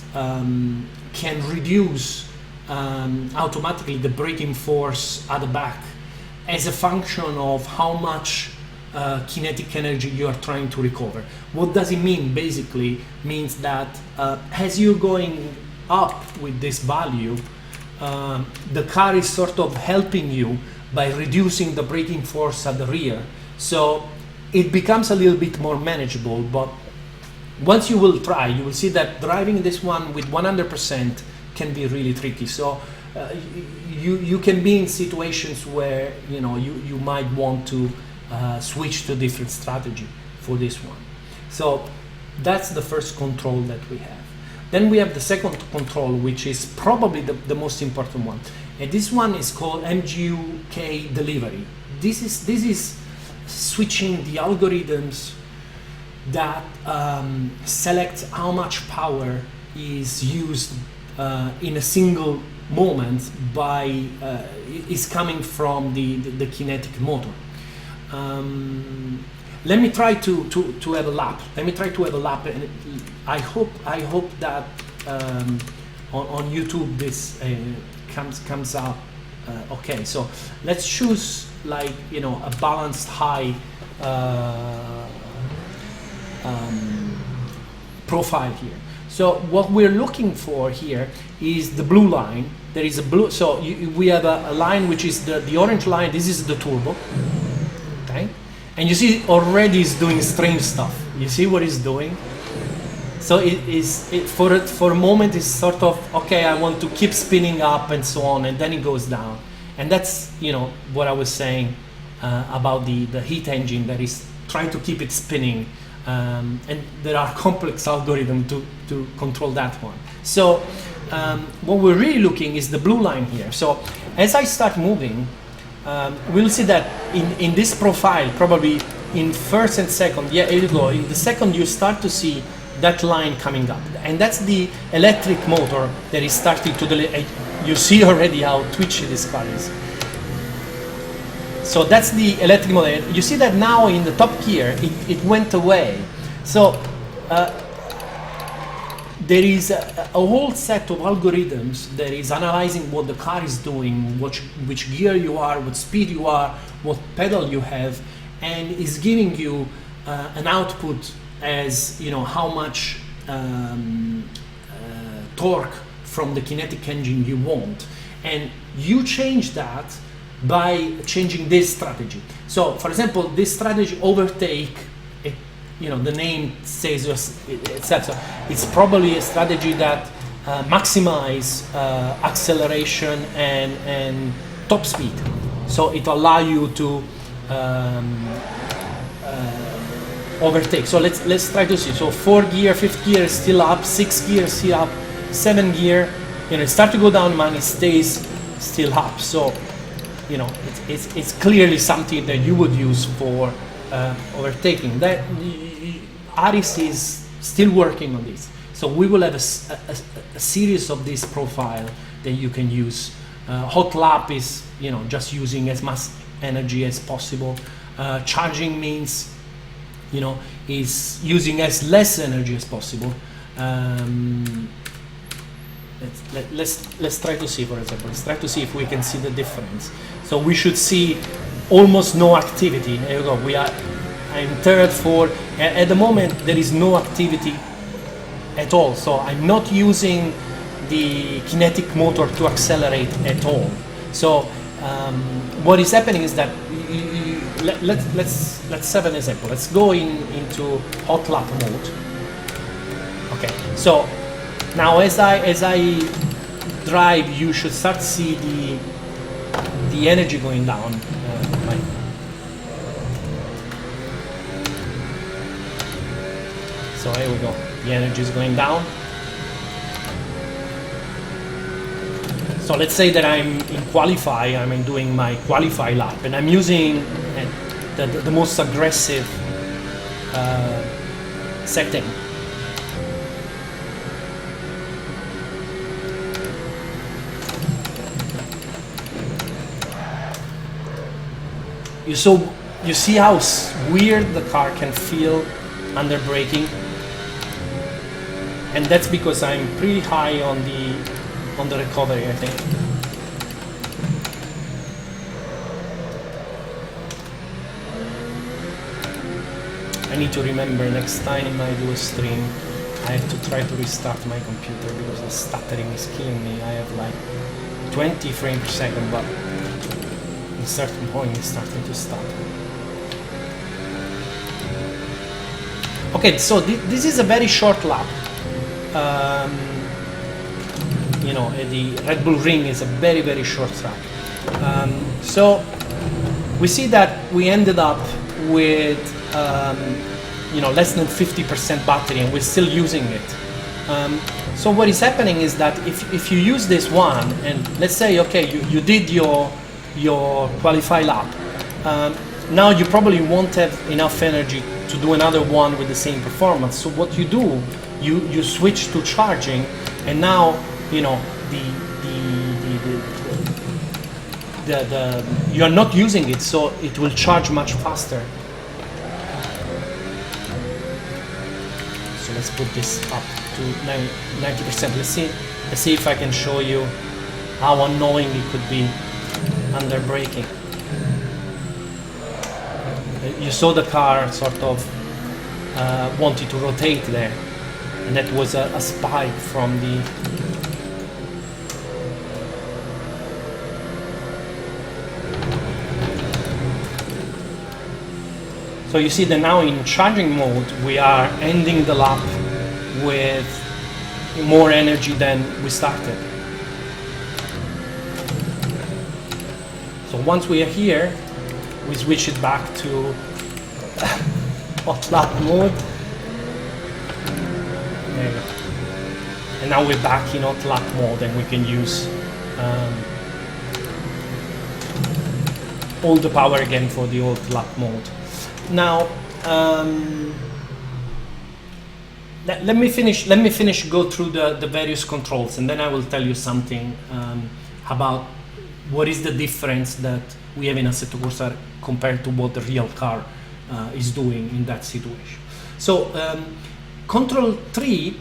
can reduce automatically the braking force at the back as a function of how much kinetic energy you are trying to recover. What does it mean? Basically means that as you're going up with this value, the car is sort of helping you by reducing the braking force at the rear, so it becomes a little bit more manageable. But once you will try, you will see that driving this one with 100% can be really tricky. So you can be in situations where you might want to switch to different strategy for this one. So that's the first control that we have. Then we have the second control, which is probably the most important one, and this one is called MGU-K delivery. This is switching the algorithms that select how much power is used in a single moment is coming from the kinetic motor. Let me try to have a lap. And I hope that on YouTube this comes out okay. So let's choose a balanced high profile here. So what we're looking for here is the blue line. There is a blue, so we have a line which is the orange line. This is the turbo, okay? And you see already it's doing strange stuff. You see what it's doing? So for a moment it's sort of, okay, I want to keep spinning up and so on, and then it goes down. And that's what I was saying about the heat engine that is trying to keep it spinning. And there are complex algorithms to control that one. So what we're really looking is the blue line here. So as I start moving, we'll see that in this profile, probably in first and second, yeah, here you go. In the second, you start to see that line coming up, and that's the electric motor that is starting to you see already how twitchy this car is. So that's the electric motor. You see that now in the top gear, it went away. So there is a whole set of algorithms that is analyzing what the car is doing, which gear you are, what speed you are, what pedal you have, and is giving you an output as how much torque from the kinetic engine you want, and you change that by changing this strategy. So for example, this strategy overtake, the name says itself, so it's probably a strategy that maximize acceleration and top speed, so it allow you to overtake. So let's try to see. So 4th gear, 5th gear is still up, 6th gear is still up, 7th gear, it start to go down, man, it stays still up. So it's clearly something that you would use for overtaking. That Aris is still working on this. So we will have a series of this profile that you can use. Hot lap is, you know, just using as much energy as possible. Charging means, you know, is using as less energy as possible. Let's try to see, for example, let's try to see if we can see the difference. So we should see almost no activity. There you go. I'm third, fourth. At the moment, there is no activity at all. So I'm not using the kinetic motor to accelerate at all. So what is happening is that let's have an example. Let's go into hot lap mode. Okay. So now as I drive, you should start to see the energy going down. So here we go. The energy is going down. So let's say that I'm in qualify, I'm doing my qualify lap, and I'm using the most aggressive setting. You see how weird the car can feel under braking, and that's because I'm pretty high on the recovery, I think. I need to remember next time I do a stream, I have to try to restart my computer because the stuttering is killing me. I have like 20 frames per second, but at a certain point it's starting to stutter. Okay, so this is a very short lap. You know, the Red Bull Ring is a very, very short track. So we see that we ended up with you know, less than 50% battery, and we're still using it. So what is happening is that if you use this one, and let's say, okay, you did your qualify lap, now you probably won't have enough energy to do another one with the same performance. So what you do, you switch to charging, and now, you know, you are not using it, so it will charge much faster. So let's put this up to 90%. Let's see if I can show you how annoying it could be under braking. You saw the car sort of wanted to rotate there, and that was a spike from the So you see that now in charging mode we are ending the lap with more energy than we started. So once we are here, we switch it back to hot lap mode. There you go. And now we're back in hot lap mode, and we can use all the power again for the hot lap mode. Now, let me finish. Go through the various controls, and then I will tell you something about what is the difference that we have in Assetto Corsa compared to what the real car is doing in that situation. So, Control 3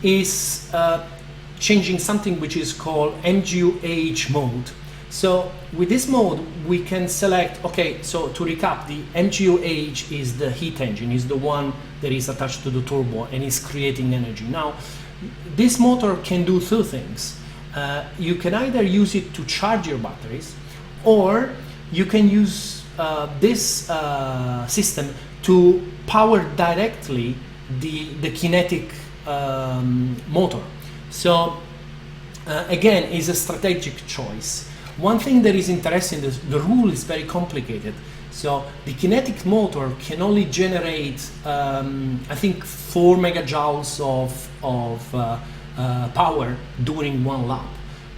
is changing something which is called MGU-H mode. So with this mode, we can select, okay, so to recap, the MGU-H is the heat engine, is the one that is attached to the turbo and is creating energy. Now, this motor can do two things. You can either use it to charge your batteries, or you can use this system to power directly the kinetic motor. So again, it's a strategic choice. One thing that is interesting is the rule is very complicated. So the kinetic motor can only generate, I think, 4 megajoules of power during one lap.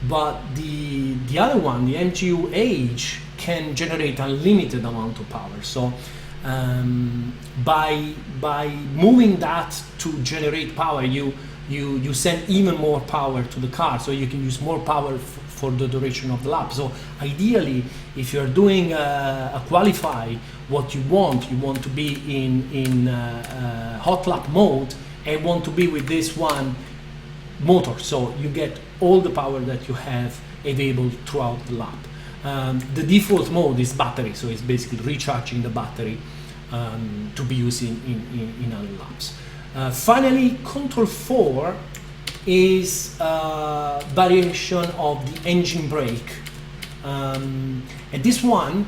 But the other one, the MGU-H, can generate unlimited amount of power. So by moving that to generate power, you send even more power to the car, so you can use more power for the duration of the lap. So ideally, if you're doing a qualify, what you want to be in hot lap mode and want to be with this one motor, so you get all the power that you have available throughout the lap. The default mode is battery, so it's basically recharging the battery to be used in other laps. Finally, Control 4 is a variation of the engine brake. And this one,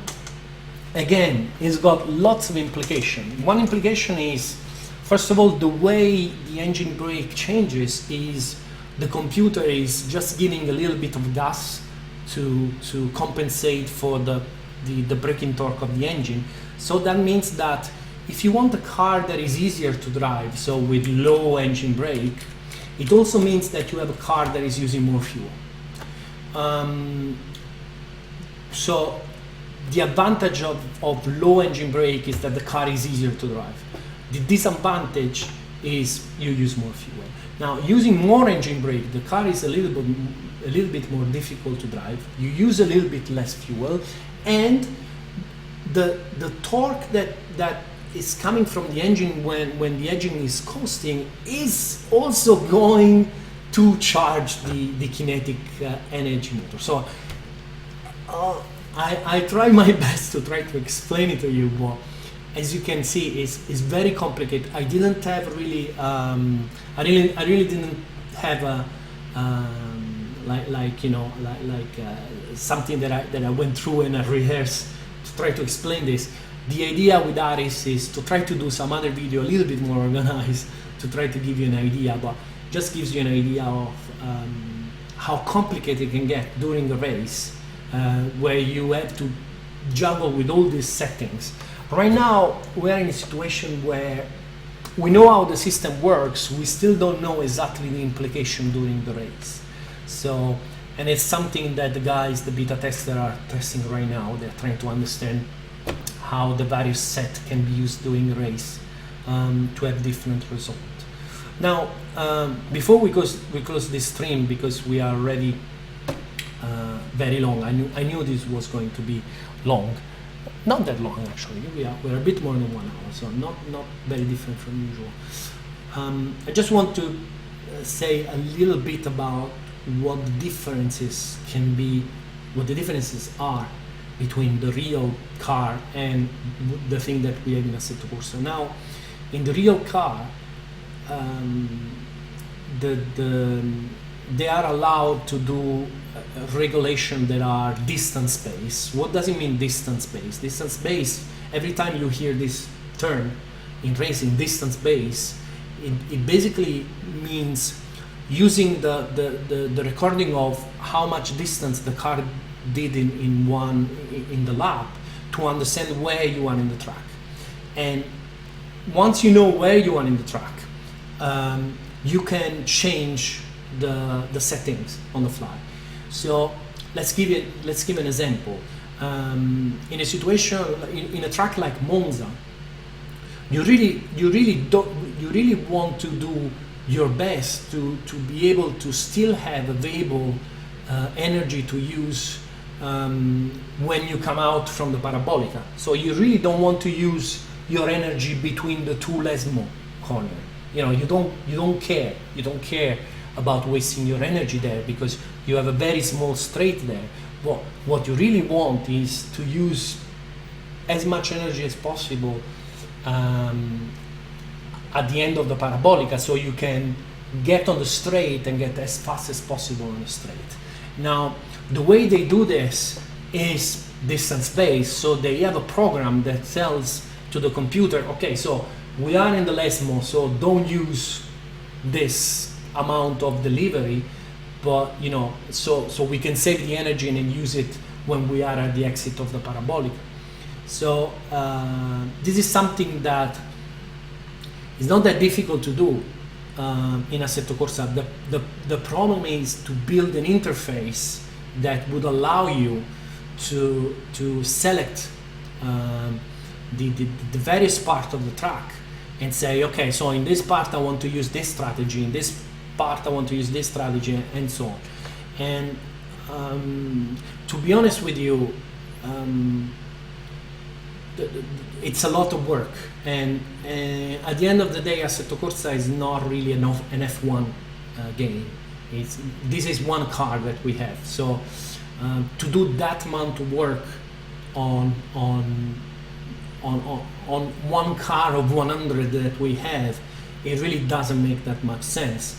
again, has got lots of implications. One implication is, first of all, the way the engine brake changes is the computer is just giving a little bit of gas to compensate for the braking torque of the engine. So that means that if you want a car that is easier to drive, so with low engine brake, it also means that you have a car that is using more fuel. So the advantage of low engine brake is that the car is easier to drive. The disadvantage is you use more fuel. Now, using more engine brake, the car is a little bit more difficult to drive. You use a little bit less fuel, and the torque that is coming from the engine when the engine is coasting is also going to charge the kinetic energy motor. So I try my best to try to explain it to you, but as you can see, it's very complicated. I didn't have really, I really didn't have a something that I went through and I rehearsed to try to explain this. The idea with that is to try to do some other video a little bit more organized to try to give you an idea, but just gives you an idea of how complicated it can get during a race, where you have to juggle with all these settings. Right now, we're in a situation where we know how the system works, we still don't know exactly the implication during the race. So, and it's something that the guys, the beta testers, are testing right now. They're trying to understand how the various set can be used during a race to have different results. Now, before we close this stream, because we are already very long, I knew this was going to be long. Not that long actually, we're a bit more than 1 hour, so not very different from usual. I just want to say a little bit about what the differences can be, what the differences are between the real car and the thing that we have in Assetto Corsa. Now, in the real car, they are allowed to do regulation that are distance based. What does it mean, distance based? Distance based, every time you hear this term in racing, distance based, it basically means using the recording of how much distance the car did in the lap to understand where you are in the track. And once you know where you are in the track, you can change the settings on the fly. So let's give an example. In a situation, in a track like Monza, you really want to do your best to be able to still have available energy to use when you come out from the parabolica. So you really don't want to use your energy between the two Lesmo corners. You know, you don't care about wasting your energy there, because you have a very small straight there. But what you really want is to use as much energy as possible at the end of the parabolica, so you can get on the straight and get as fast as possible on the straight. Now, the way they do this is distance based, so they have a program that tells to the computer, okay, so we are in the Lesmo, so don't use this amount of delivery, but you know, so we can save the energy and then use it when we are at the exit of the parabolic. So this is something that is not that difficult to do in Assetto Corsa. The problem is to build an interface that would allow you to select the various part of the track and say, okay, so in this part I want to use this strategy, in this part I want to use this strategy, and so on. And to be honest with you, it's a lot of work, and at the end of the day, Assetto Corsa is not really an F1 game. This is one car that we have, so to do that amount of work on one car of 100 that we have, it really doesn't make that much sense.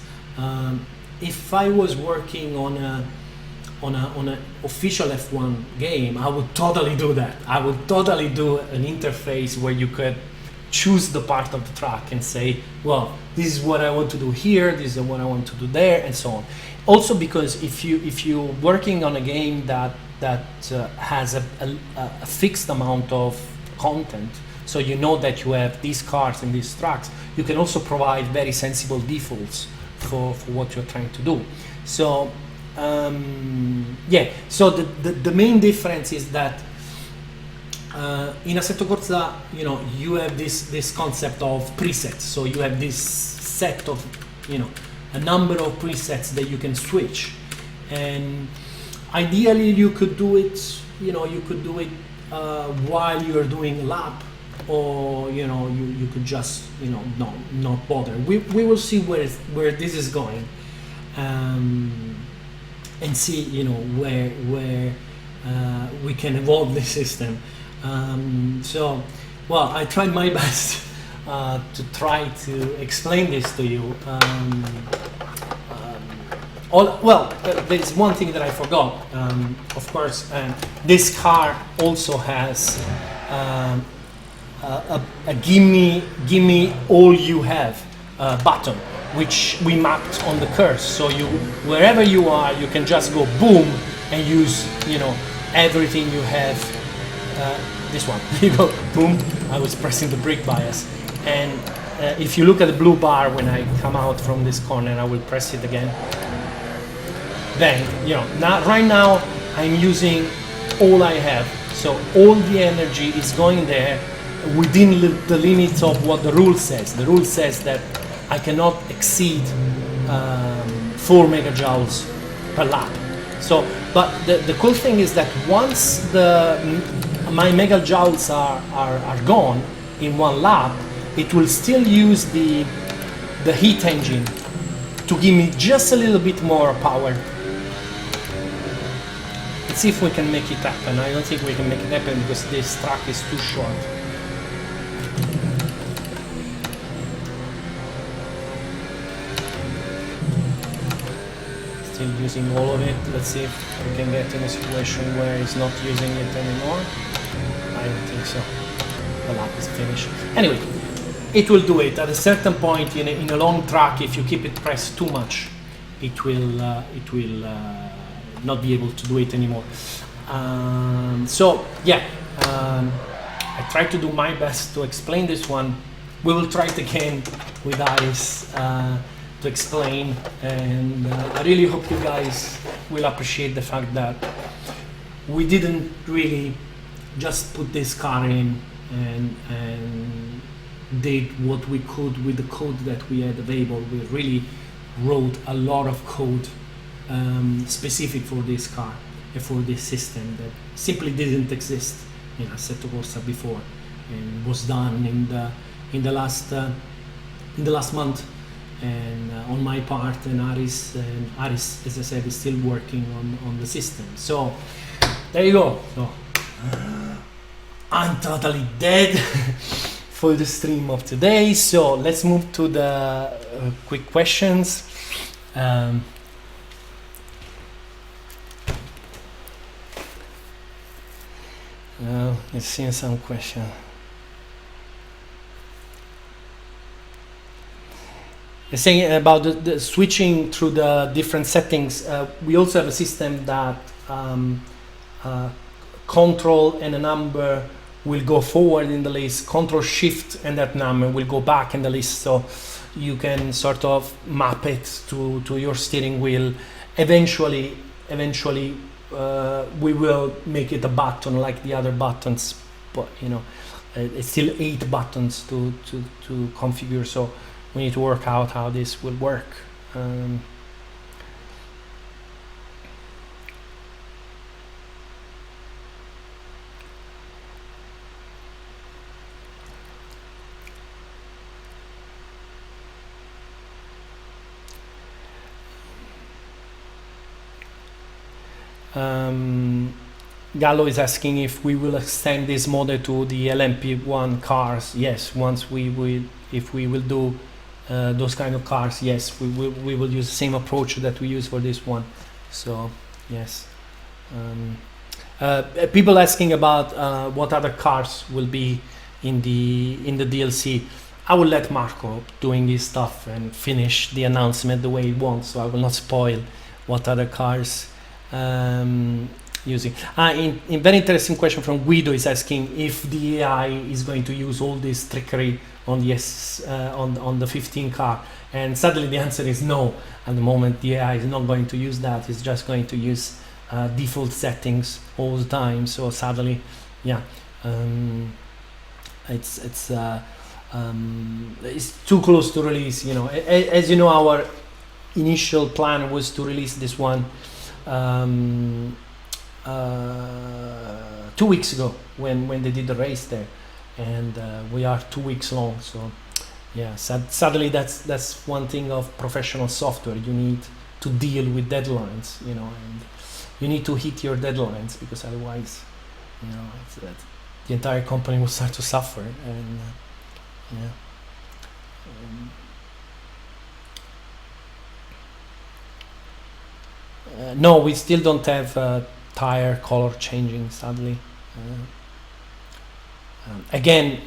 If I was working on an official F1 game, I would totally do that. I would totally do an interface where you could choose the part of the track and say, well, this is what I want to do here, this is what I want to do there, and so on. Also, because if you're working on a game that has a fixed amount of content, so you know that you have these cars and these tracks, you can also provide very sensible defaults for what you're trying to do. So yeah, so the main difference is that in Assetto Corsa, you know, you have this concept of presets. So you have this set of, you know, a number of presets that you can switch, and ideally you could do it, you know, you could do it while you're doing a lap, or you know, you could just, you know, not bother. We will see where this is going, and see, you know, where we can evolve the system. So, well, I tried my best to try to explain this to you. There's one thing that I forgot. Of course, this car also has a gimme all you have button, which we mapped on the curse. So you, wherever you are, you can just go boom and use, you know, everything you have. This one, you go boom. I was pressing the brake bias, and if you look at the blue bar when I come out from this corner, I will press it again. Then, you know, right now I'm using all I have, so all the energy is going there within the limits of what the rule says. The rule says that I cannot exceed 4 megajoules per lap. So, but the cool thing is that once my megajoules are gone in one lap, it will still use the heat engine to give me just a little bit more power. Let's see if we can make it happen. I don't think we can make it happen because this track is too short. Still using all of it. Let's see if we can get in a situation where it's not using it anymore. I don't think so. The lap is finished. Anyway, it will do it. At a certain point in a long track, if you keep it pressed too much, it will not be able to do it anymore. So yeah, I tried to do my best to explain this one. We will try it again with Aris to explain, and I really hope you guys will appreciate the fact that we didn't really just put this car in and did what we could with the code that we had available. We really wrote a lot of code specific for this car and for this system that simply didn't exist in Assetto Corsa before, and was done in the last month, and on my part, and Aris, as I said, is still working on the system. So there you go. So I'm totally dead for the stream of today. So let's move to the quick questions. Let's see some question. They're saying about the switching through the different settings. We also have a system that control and a number will go forward in the list, control shift and that number will go back in the list, so you can sort of map it to your steering wheel. Eventually we will make it a button like the other buttons, but you know, it's still 8 buttons to configure, so we need to work out how this will work. Gallo is asking if we will extend this model to the LMP1 cars. Yes, if we will do those kind of cars, yes, we will use the same approach that we use for this one. So yes. People asking about what other cars will be in the DLC. I will let Marco doing this stuff and finish the announcement the way he wants, so I will not spoil what other cars using. In very interesting question from Guido is asking if the AI is going to use all this trickery on the on the 15 car, and sadly the answer is no. At the moment the AI is not going to use that. It's just going to use default settings all the time. So sadly, yeah, it's too close to release. You know, as you know, our initial plan was to release this one 2 weeks ago when they did the race there, and we are 2 weeks long. So yeah, sadly that's one thing of professional software. You need to deal with deadlines, you know, and you need to hit your deadlines, because otherwise, you know, the entire company will start to suffer. And yeah. No, we still don't have tire color changing, sadly. Again,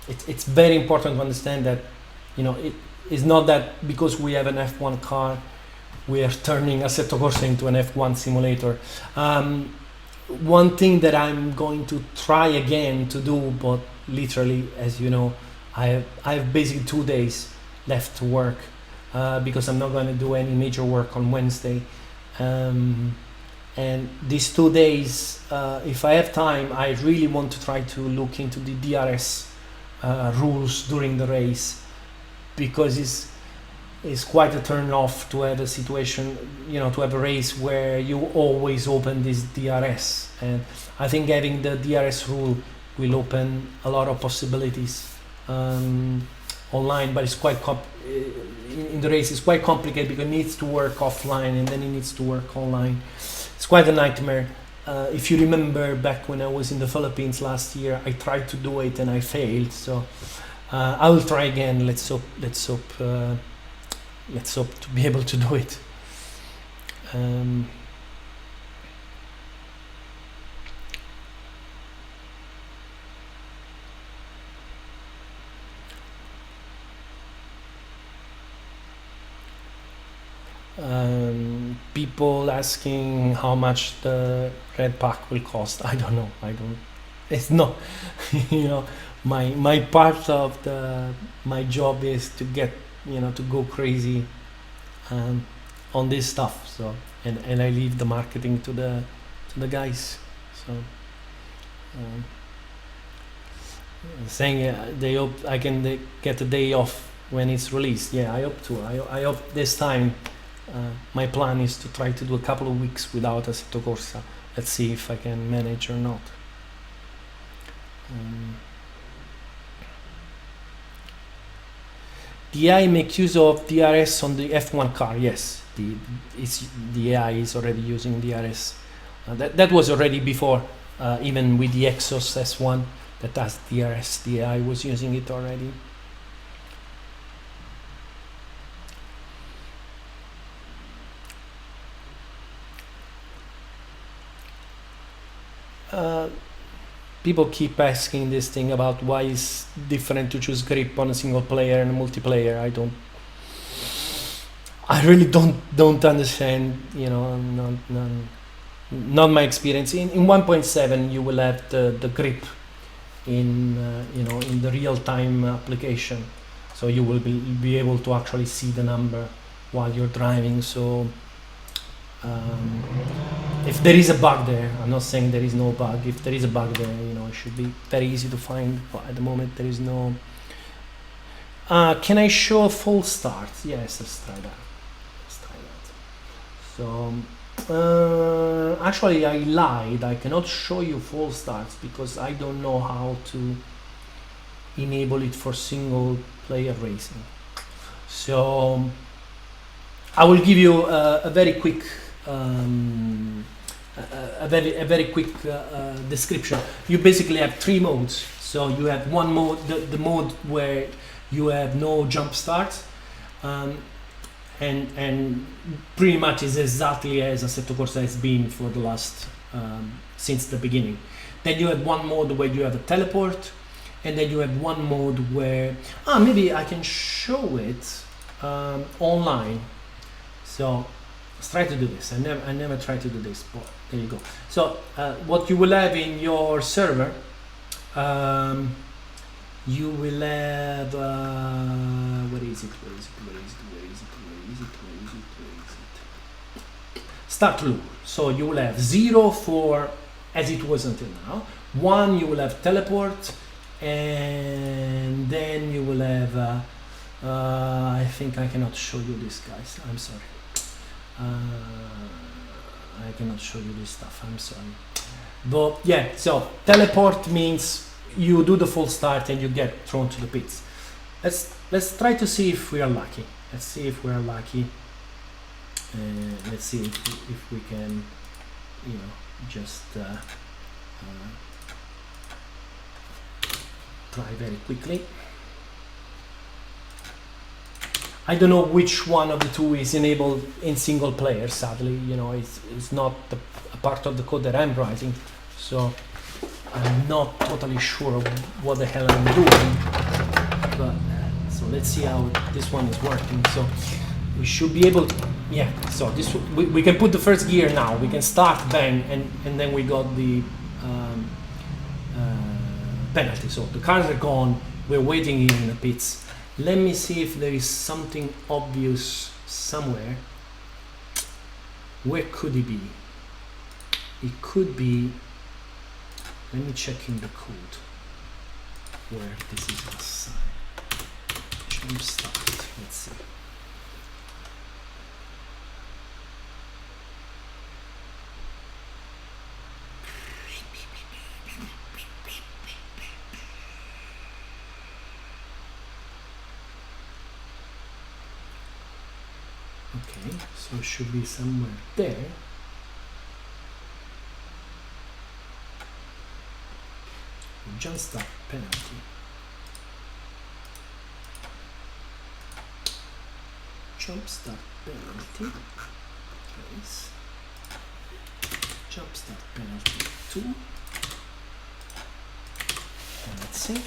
it's very important to understand that, you know, it is not that because we have an F1 car we are turning Assetto Corsa into an F1 simulator. One thing that I'm going to try again to do, but literally, as you know, I have basically 2 days left to work, because I'm not going to do any major work on Wednesday. And these 2 days, if I have time, I really want to try to look into the DRS rules during the race, because it's quite a turn off to have a situation, you know, to have a race where you always open this DRS. And I think having the DRS rule will open a lot of possibilities online, but it's quite in the race it's quite complicated, because it needs to work offline and then it needs to work online. It's quite a nightmare. If you remember back when I was in the Philippines last year, I tried to do it and I failed. So I will try again. Let's hope to be able to do it. People asking how much the red pack will cost. I don't know. It's not, you know, my part of my job is to get, you know, to go crazy on this stuff. So and I leave the marketing to the guys. So saying they hope I can get a day off when it's released. Yeah, I hope to. I hope this time. My plan is to try to do a couple of weeks without Assetto Corsa. Let's see if I can manage or not. The AI make use of DRS on the F1 car. Yes, the AI is already using DRS. That was already before, even with the Exos S1 that has DRS. The AI was using it already. People keep asking this thing about why it's different to choose grip on a single player and a multiplayer. I really don't understand, you know, not my experience. In 1.7 you will have the grip in you know, in the real-time application, so you will be able to actually see the number while you're driving. So if there is a bug there, I'm not saying there is no bug. If there is a bug there, you know, it should be very easy to find. But at the moment, there is no. Can I show a full start? Yes, let's try that. Let's try that. So actually, I lied. I cannot show you full starts because I don't know how to enable it for single player racing. So I will give you a very quick a very quick description. You basically have three modes. So you have one mode, the mode where you have no jump starts, and pretty much is exactly as Assetto Corsa has been for the last since the beginning. Then you have one mode where you have a teleport, and then you have one mode where maybe I can show it online. So let's try to do this. I never try to do this, but there you go. So what you will have in your server, you will have where is it? Start loop. So you will have 0 for as it was until now. 1 you will have teleport, and then you will have I think I cannot show you this, guys. I'm sorry. I cannot show you this stuff. I'm sorry. But yeah, so teleport means you do the full start and you get thrown to the pits. Let's try to see if we are lucky. Let's see if we are lucky. Let's see if we can, you know, just try very quickly. I don't know which one of the two is enabled in single player. Sadly, you know, it's not a part of the code that I'm writing, so I'm not totally sure what the hell I'm doing. But so let's see how this one is working. So we should be able to, yeah. So this we can put the first gear now. We can start, bang, and then we got the penalty. So the cars are gone. We're waiting here in the pits. Let me see if there is something obvious somewhere. Where could it be? It could be, let me check in the code where this is assigned. Jump start, let's see. Okay, so it should be somewhere there. Jump start penalty. Jump start penalty. Yes. Jump start penalty 2. And let's see.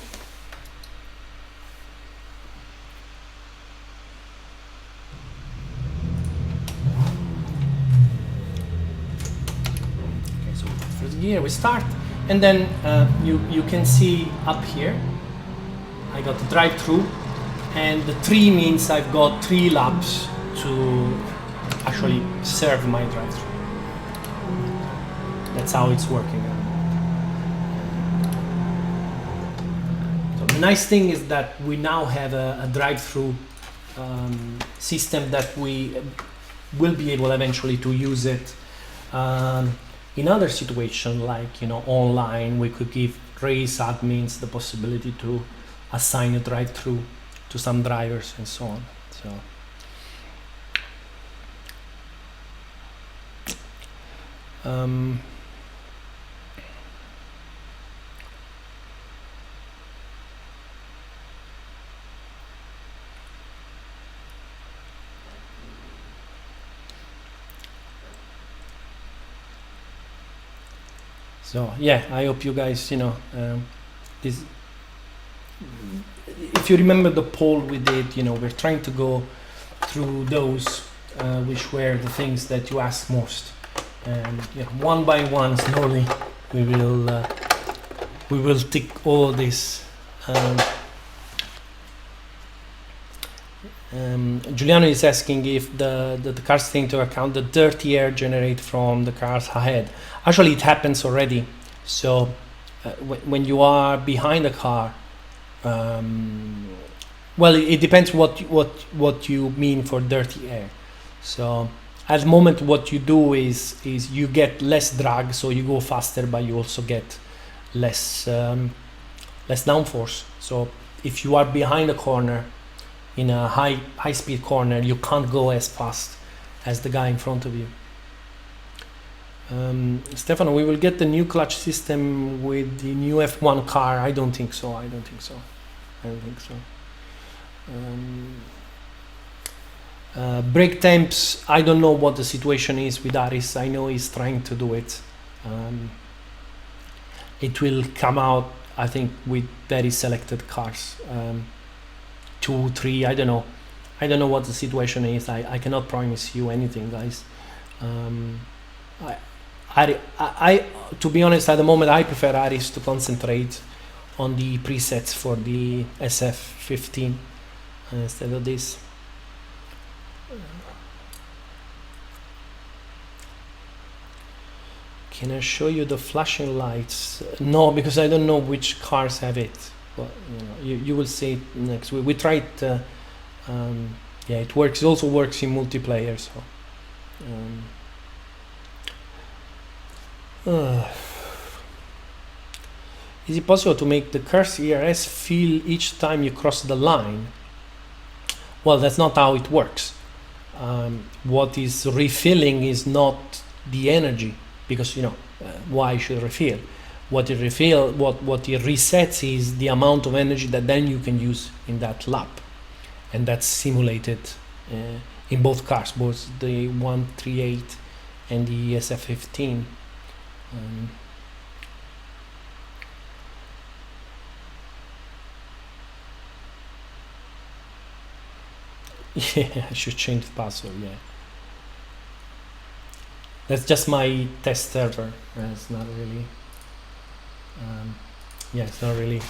Here we start, and then you can see up here I got the drive-through, and the 3 means I've got 3 laps to actually serve my drive-through. That's how it's working. So the nice thing is that we now have a drive-through system that we will be able eventually to use it in other situations, like, you know, online. We could give race admins the possibility to assign a drive-through to some drivers and so on. So yeah, I hope you guys, you know, this. If you remember the poll we did, you know, we're trying to go through those which were the things that you asked most, and yeah, one by one, slowly, we will tick all this. Giuliano is asking if the cars take into account the dirty air generated from the cars ahead. Actually, it happens already. So when you are behind a car, well, it depends what you mean for dirty air. So at the moment, what you do is you get less drag, so you go faster, but you also get less downforce. So if you are behind a corner in a high speed corner, you can't go as fast as the guy in front of you. Stefano, we will get the new clutch system with the new F1 car. I don't think so. Brake temps, I don't know what the situation is with Aris. I know he's trying to do it. It will come out, I think, with very selected cars. 2, 3, I don't know what the situation is. I cannot promise you anything, guys. I to be honest, at the moment I prefer Aris to concentrate on the presets for the SF15 instead of this. Can I show you the flashing lights? No, because I don't know which cars have it. But you will see it next week. We tried. Yeah, it works. It also works in multiplayer. So. Is it possible to make the curse ERS feel each time you cross the line? Well, that's not how it works. What is refilling is not the energy, because why should refill? What it resets is the amount of energy that then you can use in that lap, and that's simulated in both cars, both the 138 and the SF15. Yeah, I should change the password. Yeah, that's just my test server. It's not really. Yeah, it's not really.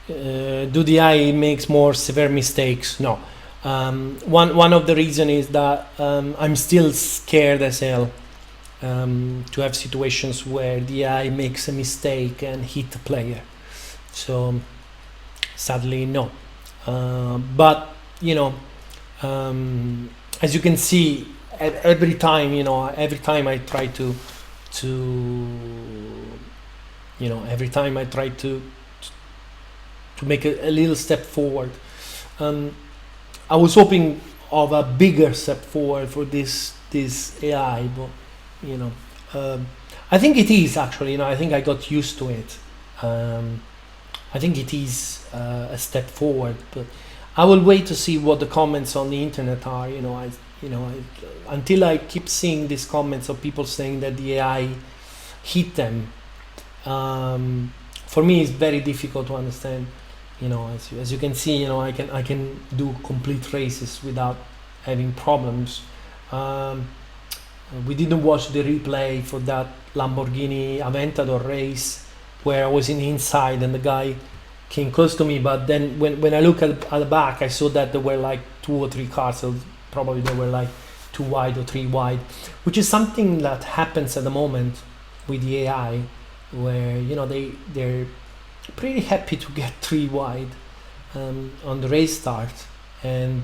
Do the AI makes more severe mistakes? No. One of the reason is that I'm still scared as hell to have situations where the AI makes a mistake and hit a player. So sadly, no. But as you can see, every time I try to make a little step forward. I was hoping of a bigger step forward for this AI, but I think it is actually. I think I got used to it. I think it is a step forward, but I will wait to see what the comments on the internet are. Until I keep seeing these comments of people saying that the AI hit them. For me, it's very difficult to understand. As you can see, I can do complete races without having problems. We didn't watch the replay for that Lamborghini Aventador race where I was in the inside and the guy came close to me, but then when I look at the back, I saw that there were like 2 or 3 cars, so probably they were like 2 wide or 3 wide, which is something that happens at the moment with the AI, where they're pretty happy to get 3 wide on the race start, and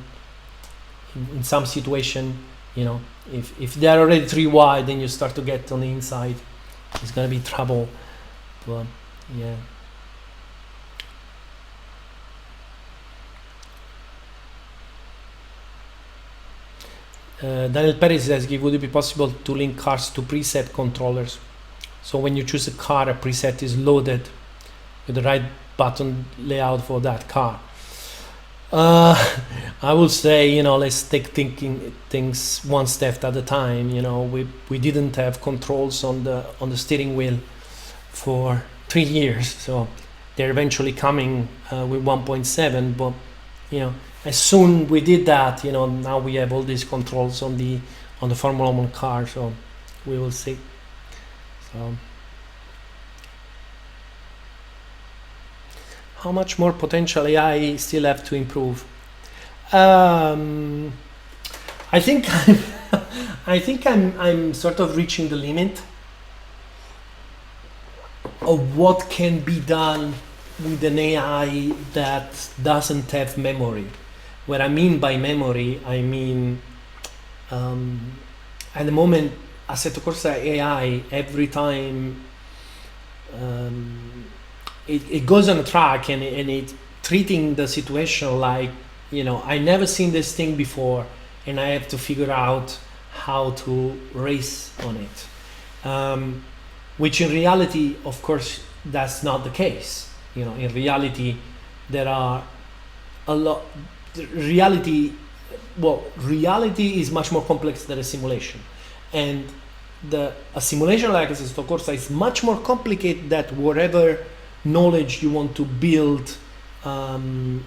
in some situation, if they're already 3 wide, then you start to get on the inside, it's gonna be trouble. But yeah. Daniel Perez is asking, would it be possible to link cars to preset controllers? So when you choose a car, a preset is loaded with the right button layout for that car. I will say, let's take things one step at a time. We didn't have controls on the steering wheel for 3 years, so they're eventually coming with 1.7. But as soon we did that, now we have all these controls on the Formula One car, so we will see. So, how much more potential AI still have to improve? I think I'm sort of reaching the limit of what can be done with an AI that doesn't have memory. What I mean by memory, I mean at the moment Assetto Corsa AI, every time it goes on a track and it's treating the situation like, I never seen this thing before and I have to figure out how to race on it, which in reality, of course, that's not the case. In reality, there are a lot. Reality is much more complex than a simulation, and a simulation like Assetto Corsa is much more complicated than whatever knowledge you want to build on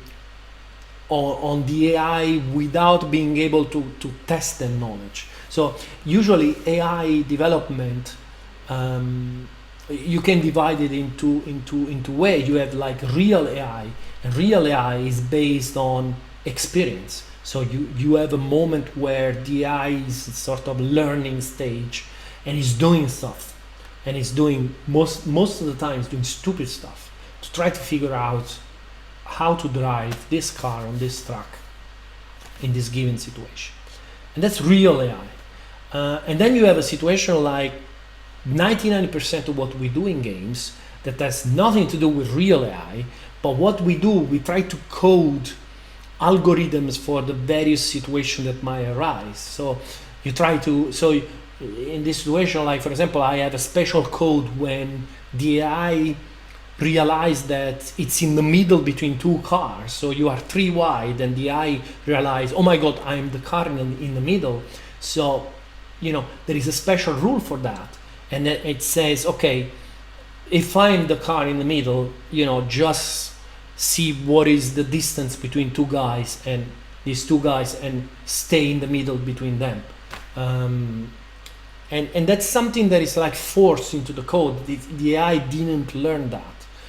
the AI without being able to test the knowledge. So usually AI development, you can divide it into ways. You have like real AI, and real AI is based on experience. So you have a moment where the AI is sort of learning stage and is doing stuff, and is doing most of the time is doing stupid stuff to try to figure out how to drive this car on this track in this given situation. And that's real AI. And then you have a situation like 99% of what we do in games that has nothing to do with real AI, but what we do, we try to code algorithms for the various situations that might arise. So you try to, in this situation, like for example, I have a special code when the AI realize that it's in the middle between two cars, so you are three wide, and the AI realize, oh my god, I'm the car in the middle. So there is a special rule for that, and it says, okay, if I'm the car in the middle, just see what is the distance between two guys and these two guys and stay in the middle between them. And that's something that is like forced into the code. The AI didn't learn that.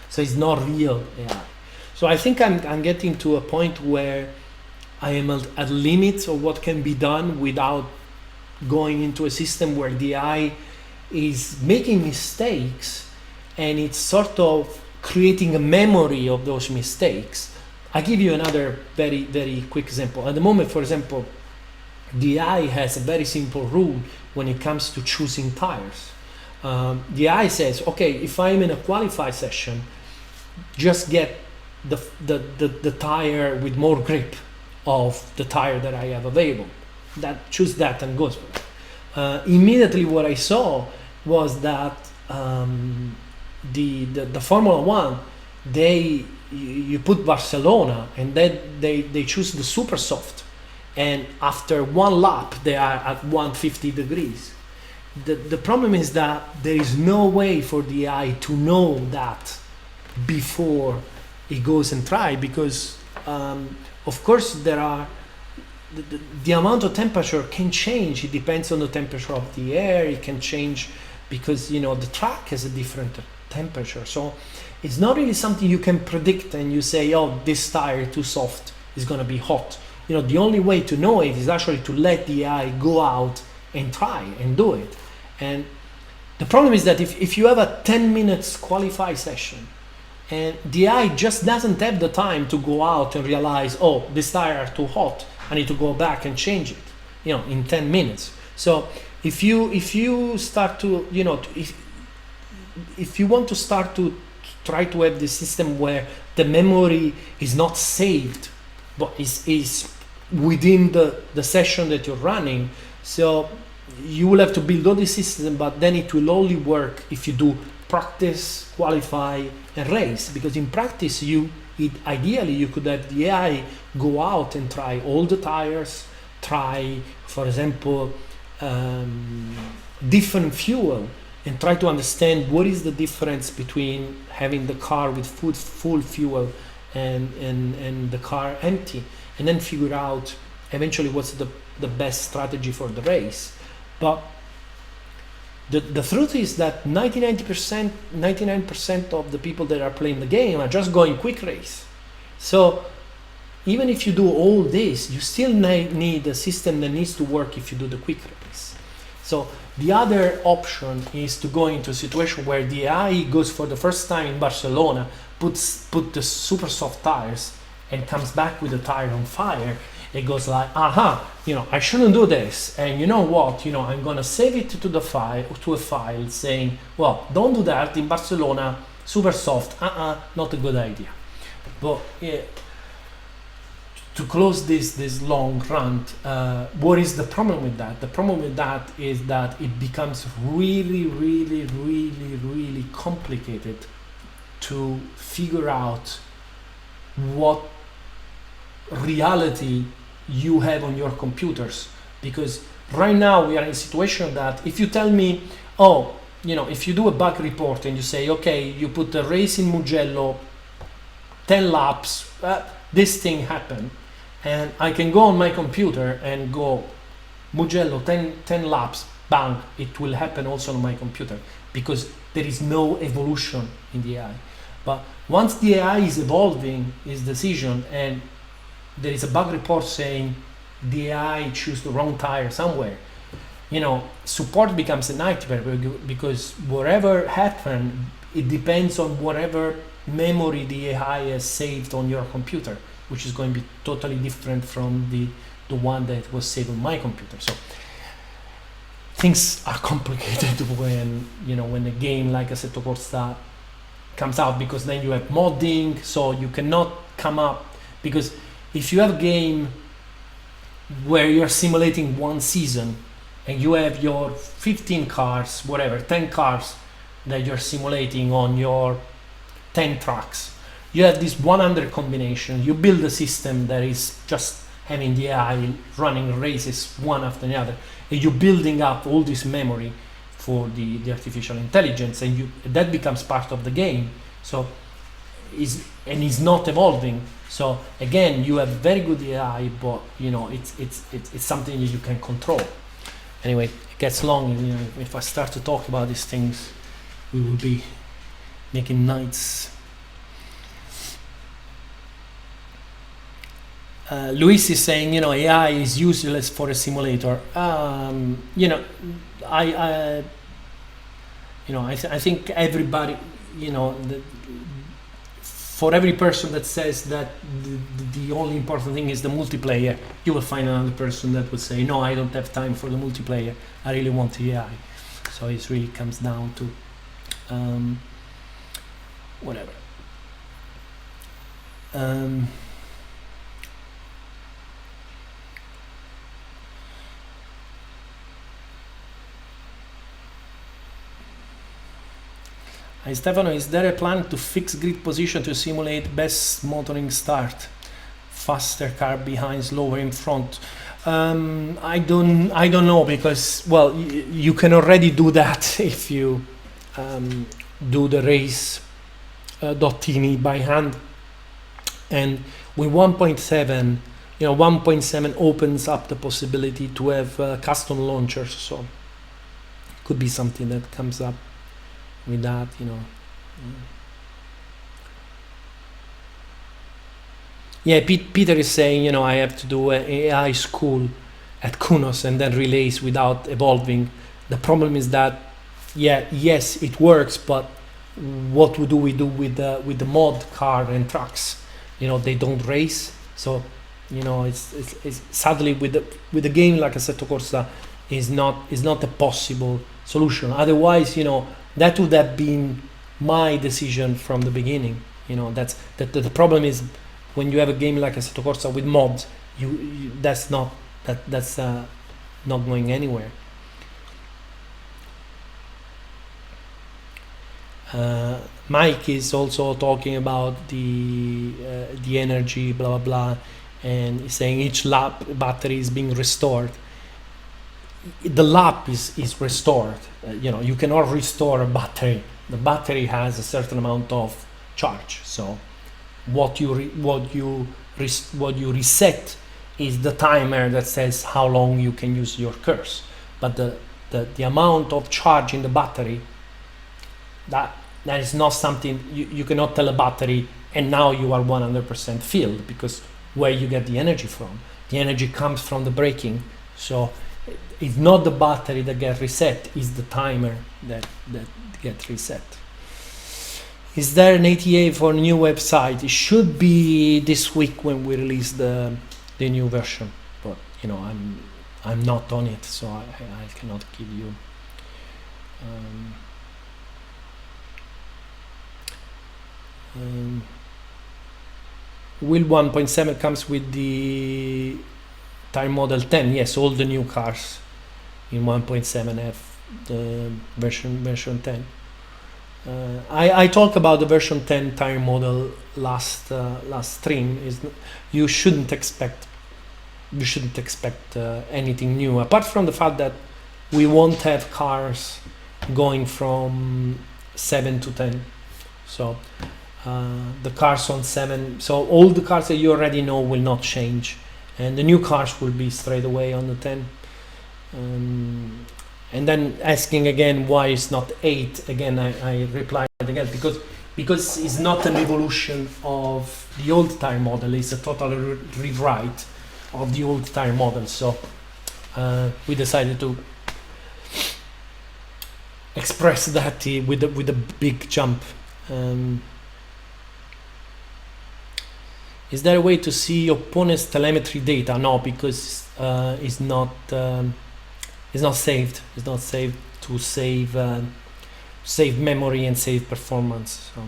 So it's not real AI. So I think I'm getting to a point where I am at limits of what can be done without going into a system where the AI is making mistakes and it's sort of creating a memory of those mistakes. I give you another very, very quick example. At the moment, for example, the AI has a very simple rule when it comes to choosing tires. The AI says, okay, if I'm in a qualify session, just get the tire with more grip of the tire that I have available. Choose that and goes for it. Immediately what I saw was that the Formula One, you put Barcelona and then they choose the super soft, and after one lap they are at 150 degrees. The problem is that there is no way for the AI to know that before it goes and try, because of course there are the amount of temperature can change. It depends on the temperature of the air. It can change because the track has a different temperature, so it's not really something you can predict and you say, oh, this tire too soft is going to be hot. The only way to know it is actually to let the AI go out and try and do it. And the problem is that if you have a 10 minutes qualify session and the AI just doesn't have the time to go out and realize, oh, this tire are too hot, I need to go back and change it, in 10 minutes. So if you start to, if you want to start to try to have this system where the memory is not saved, but is within the session that you're running, so you will have to build all this system, but then it will only work if you do practice, qualify, and race. Because in practice, ideally you could have the AI go out and try all the tires, try, for example, different fuel, and try to understand what is the difference between having the car with full fuel and the car empty. and then figure out eventually what's the best strategy for the race. But the truth is that 99% of the people that are playing the game are just going quick race. So even if you do all this, you still need a system that needs to work if you do the quick race. So the other option is to go into a situation where the AI goes for the first time in Barcelona, put the super soft tires, and comes back with the tire on fire. It goes like, I shouldn't do this, and you know what, I'm gonna save it to a file saying, well, don't do that in Barcelona, super soft, not a good idea. But to close this long rant, what is the problem with that? The problem with that is that it becomes really, really, really, really complicated to figure out what reality you have on your computers, because right now we are in a situation that if you tell me, if you do a bug report and you say, okay, you put a race in Mugello, 10 laps, this thing happened, and I can go on my computer and go Mugello 10 laps, bang, it will happen also on my computer, because there is no evolution in the AI. But once the AI is evolving its decision and there is a bug report saying the AI chose the wrong tire somewhere, support becomes a nightmare, because whatever happened, it depends on whatever memory the AI has saved on your computer, which is going to be totally different from the one that was saved on my computer. So things are complicated when a game like Assetto Corsa comes out, because then you have modding, so you cannot come up, because if you have a game where you're simulating one season and you have your 15 cars, 10 cars that you're simulating on your 10 tracks, you have this 100 combination, you build a system that is just having the AI running races one after the other, and you're building up all this memory for the artificial intelligence, and that becomes part of the game. So is not evolving. So again, you have very good AI, but it's something that you can control. Anyway, it gets long, and if I start to talk about these things, we will be making nights. Luis is saying, AI is useless for a simulator. I think everybody, for every person that says that the only important thing is the multiplayer, you will find another person that would say, no, I don't have time for the multiplayer, I really want the AI. So it really comes down to whatever. Hi Stefano, is there a plan to fix grid position to simulate best motoring start? Faster car behind, slower in front. I don't know, because you can already do that if you do the race .ini by hand, and with 1.7, 1.7 opens up the possibility to have custom launchers, so it could be something that comes up with that, Yeah, Peter is saying, I have to do an AI school at Kunos and then relays without evolving. The problem is that, yes, it works, but what do we do with the mod car and trucks? They don't race, so it's sadly with a game like Assetto Corsa is not a possible solution. Otherwise, that would have been my decision from the beginning. The problem is when you have a game like Assetto Corsa with mods, that's not going anywhere. Mike is also talking about the energy, blah blah blah, and he's saying each lap battery is being restored. The lap is restored. You cannot restore a battery. The battery has a certain amount of charge. So what you what you reset is the timer that says how long you can use your cars, but the amount of charge in the battery, that is not something you cannot tell a battery and now you are 100% filled, because where you get the energy from? The energy comes from the braking. So it's not the battery that gets reset, it's the timer that gets reset. Is there an ATA for a new website? It should be this week when we release the new version, but you know, I'm not on it, so I cannot give you. Will 1.7 comes with the tire model 10? Yes, all the new cars in 1.7 have the version 10. I talked about the version 10 tire model last stream. You shouldn't expect anything new, apart from the fact that we won't have cars going from 7 to 10. So the cars on 7, so all the cars that you already know will not change, and the new cars will be straight away on the 10. And then asking again why it's not 8, again I replied again because it's not an evolution of the old tire model, it's a total rewrite of the old tire model. So we decided to express that with a big jump. Is there a way to see opponent's telemetry data? No, because it's not saved. It's not saved to save memory and save performance. So,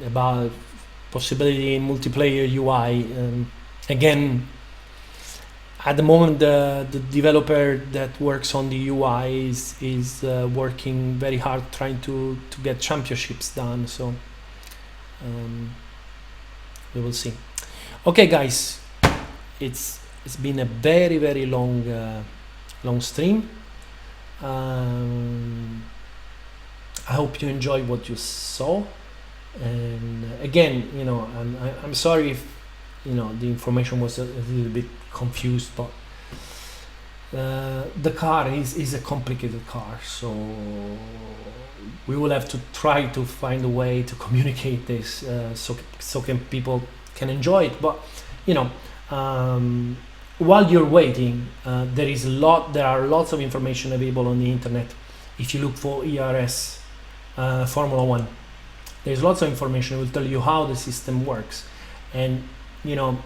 about possibility in multiplayer UI, again, at the moment the developer that works on the UI is working very hard trying to get championships done. So we will see. Okay, guys, it's been a very long stream. I hope you enjoyed what you saw, and again, you know, I'm sorry if, you know, the information was a little bit confused, but the car is a complicated car, so we will have to try to find a way to communicate this so people can enjoy it. But you know, while you're waiting, there are lots of information available on the internet. If you look for ERS Formula 1, there's lots of information. It will tell you how the system works, and you know,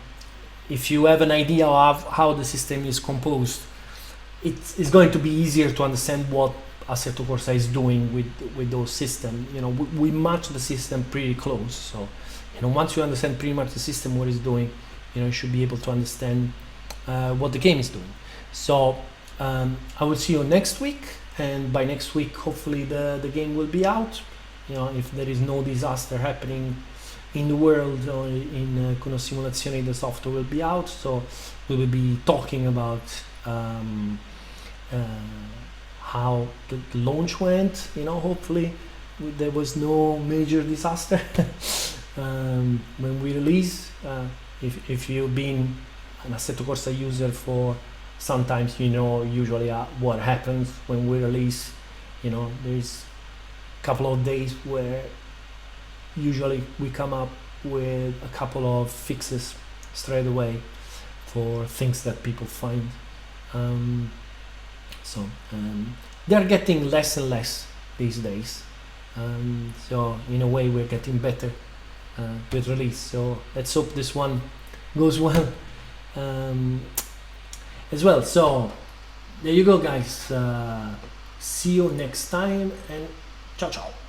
if you have an idea of how the system is composed, it's going to be easier to understand what Assetto Corsa is doing with those systems. You know, we match the system pretty close, so you know, once you understand pretty much the system, what it's doing, you know, you should be able to understand what the game is doing. So I will see you next week, and by next week hopefully the game will be out. You know, if there is no disaster happening in the world or in Kunos Simulazione, the software will be out, so we will be talking about how the launch went. You know, hopefully there was no major disaster when we release. If you've been an Assetto Corsa user for sometimes, you know usually what happens when we release. You know, there's a couple of days where usually we come up with a couple of fixes straight away for things that people find. They're getting less and less these days. So in a way we're getting better with release. So let's hope this one goes well as well. So there you go, guys. See you next time, and ciao ciao.